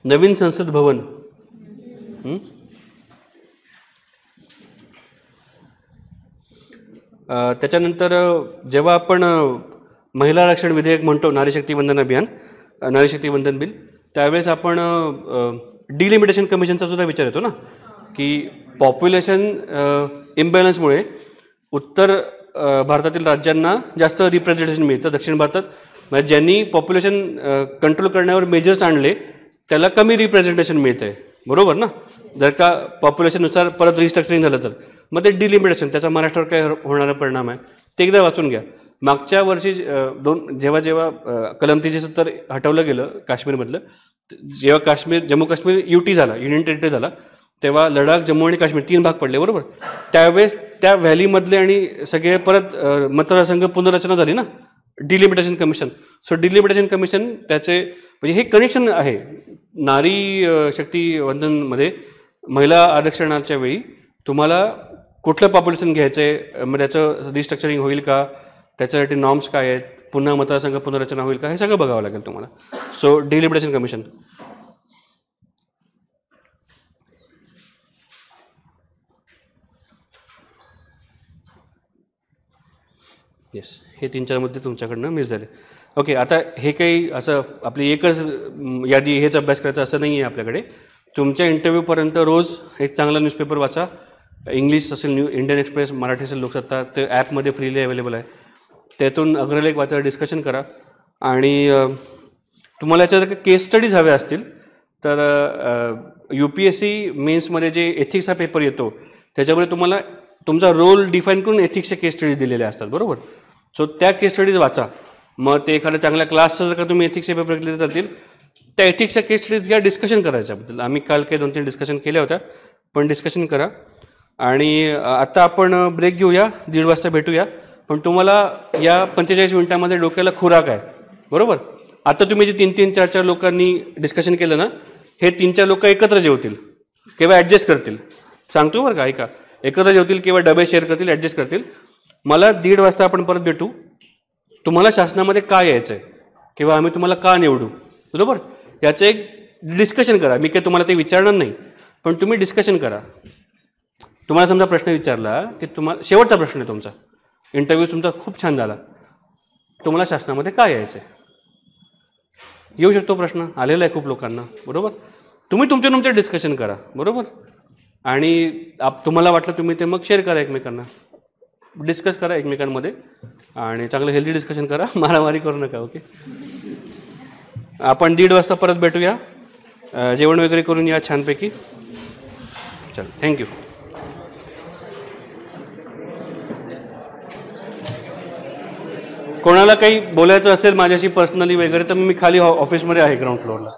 नवीन संसद भवन. त्याच्यानंतर जेव्हा आपण महिला आरक्षण विधेयक म्हणतो, नारी शक्ती वंदन अभियान, नारी शक्ती वंदन बिल, त्यावेळेस आपण डिलिमिटेशन कमिशनचा सुद्धा विचार येतो ना, की पॉप्युलेशन इम्बॅलन्समुळे उत्तर भारतातील राज्यांना जास्त रिप्रेझेंटेशन मिळतं. दक्षिण भारतात म्हणजे ज्यांनी पॉप्युलेशन कंट्रोल करण्यावर मेजर्स आणले त्याला कमी रिप्रेझेंटेशन मिळतं आहे. बरोबर ना. जर का पॉप्युलेशननुसार परत रिस्ट्रक्चरिंग झालं तर मग ते डिलिमिटेशन, त्याचा महाराष्ट्रावर काय होणारा परिणाम आहे ते एकदा वाचून घ्या. मागच्या वर्षी जेव्हा कलम 370 हटवलं गेलं काश्मीरमधलं, जेव्हा जम्मू काश्मीर युटी झाला, युनियन टेरिटरी झाला, तेव्हा लडाख, जम्मू आणि काश्मीर 3 भाग पडले. बरोबर. त्यावेळेस त्या व्हॅलीमधले आणि सगळे परत मतदारसंघ पुनर्रचना झाली ना, delimitation commission. So delimitation commission त्याचे म्हणजे हे कनेक्शन आहे. नारी शक्ती वंदनमध्ये महिला आरक्षणाच्या वेळी तुम्हाला कुठलं पॉप्युलेशन घ्यायचं आहे, मग त्याचं रिस्ट्रक्चरिंग होईल का, त्याच्यासाठी नॉर्म्स काय आहेत, पुन्हा मतदारसंघ पुनर्रचना होईल का, हे सगळं बघावं लागेल तुम्हाला. So delimitation commission. येस, हे 3-4 मुद्दे तुमच्याकडनं मिस झाले. ओके, आता हे काही असं आपली एकच यादी हेच अभ्यास करायचा असं नाही आहे आपल्याकडे. तुमच्या इंटरव्ह्यूपर्यंत रोज एक चांगला न्यूजपेपर वाचा. इंग्लिश असेल इंडियन एक्सप्रेस, मराठी असेल लोकसत्ता, ते ॲपमध्ये फ्रीली अवेलेबल आहे. त्यातून अग्रलेख वाचा, डिस्कशन करा. आणि तुम्हाला याच्या जर काही केस स्टडीज हव्या असतील तर UPSC मेन्समध्ये जे एथिक्स हा पेपर येतो त्याच्यामध्ये तुम्हाला तुमचा रोल डिफाईन करून एथिक्सचे केस स्टडीज दिलेले असतात. बरोबर. सो त्या केस स्टडीज वाचा. मग ते एखाद्या चांगल्या क्लासचं जर का तुम्ही एथिक्सचे पेपर क्लिअर जातील, त्या एथिक्सच्या केस स्टडीज घ्या, डिस्कशन करायच्याबद्दल. आम्ही काल काही 2-3 डिस्कशन केल्या होत्या, पण डिस्कशन करा. आणि आता आपण ब्रेक घेऊया, 1:30 वाजता भेटूया. पण तुम्हाला या 45 मिनिटामध्ये डोक्याला खुराक आहे. बरोबर. आता तुम्ही जे 3-3, 4-4 लोकांनी डिस्कशन केलं ना, हे 3-4 लोक एकत्र जेवतील किंवा ॲडजस्ट करतील. सांगतो बरं का, ऐका. एकत्र जेवतील किंवा डबे शेअर करतील, ॲडजस्ट करतील. मला 1:30 वाजता आपण परत भेटू. तुम्हाला शासनामध्ये का यायचं आहे किंवा आम्ही तुम्हाला का निवडू, बरोबर, याचं एक डिस्कशन करा. मी काही तुम्हाला ते विचारणार नाही, पण तुम्ही डिस्कशन करा. तुम्हाला समजा प्रश्न विचारला की तुम्हाला शेवटचा प्रश्न आहे तुमचा, इंटरव्ह्यू तुमचा खूप छान झाला, तुम्हाला शासनामध्ये का यायचं आहे, येऊ शकतो प्रश्न, आलेला आहे खूप लोकांना. बरोबर. तुम्ही तुमच्या डिस्कशन करा. बरोबर. आणि तुम्हाला वाटलं तुम्ही ते मग शेअर करा एकमेकांना, डिस्कस करा एकमेकांमध्ये आणि चांगलं हेल्दी डिस्कशन करा. मारामारी करू नका. ओके. आपण 1:30 वाजता परत भेटूया. जेवण वगैरे करून या छानपैकी. चल, थँक्यू. कोणाला काही बोलायचं असेल माझ्याशी पर्सनली वगैरे तर मी खाली ऑफिसमध्ये आहे ग्राउंड फ्लोअरला.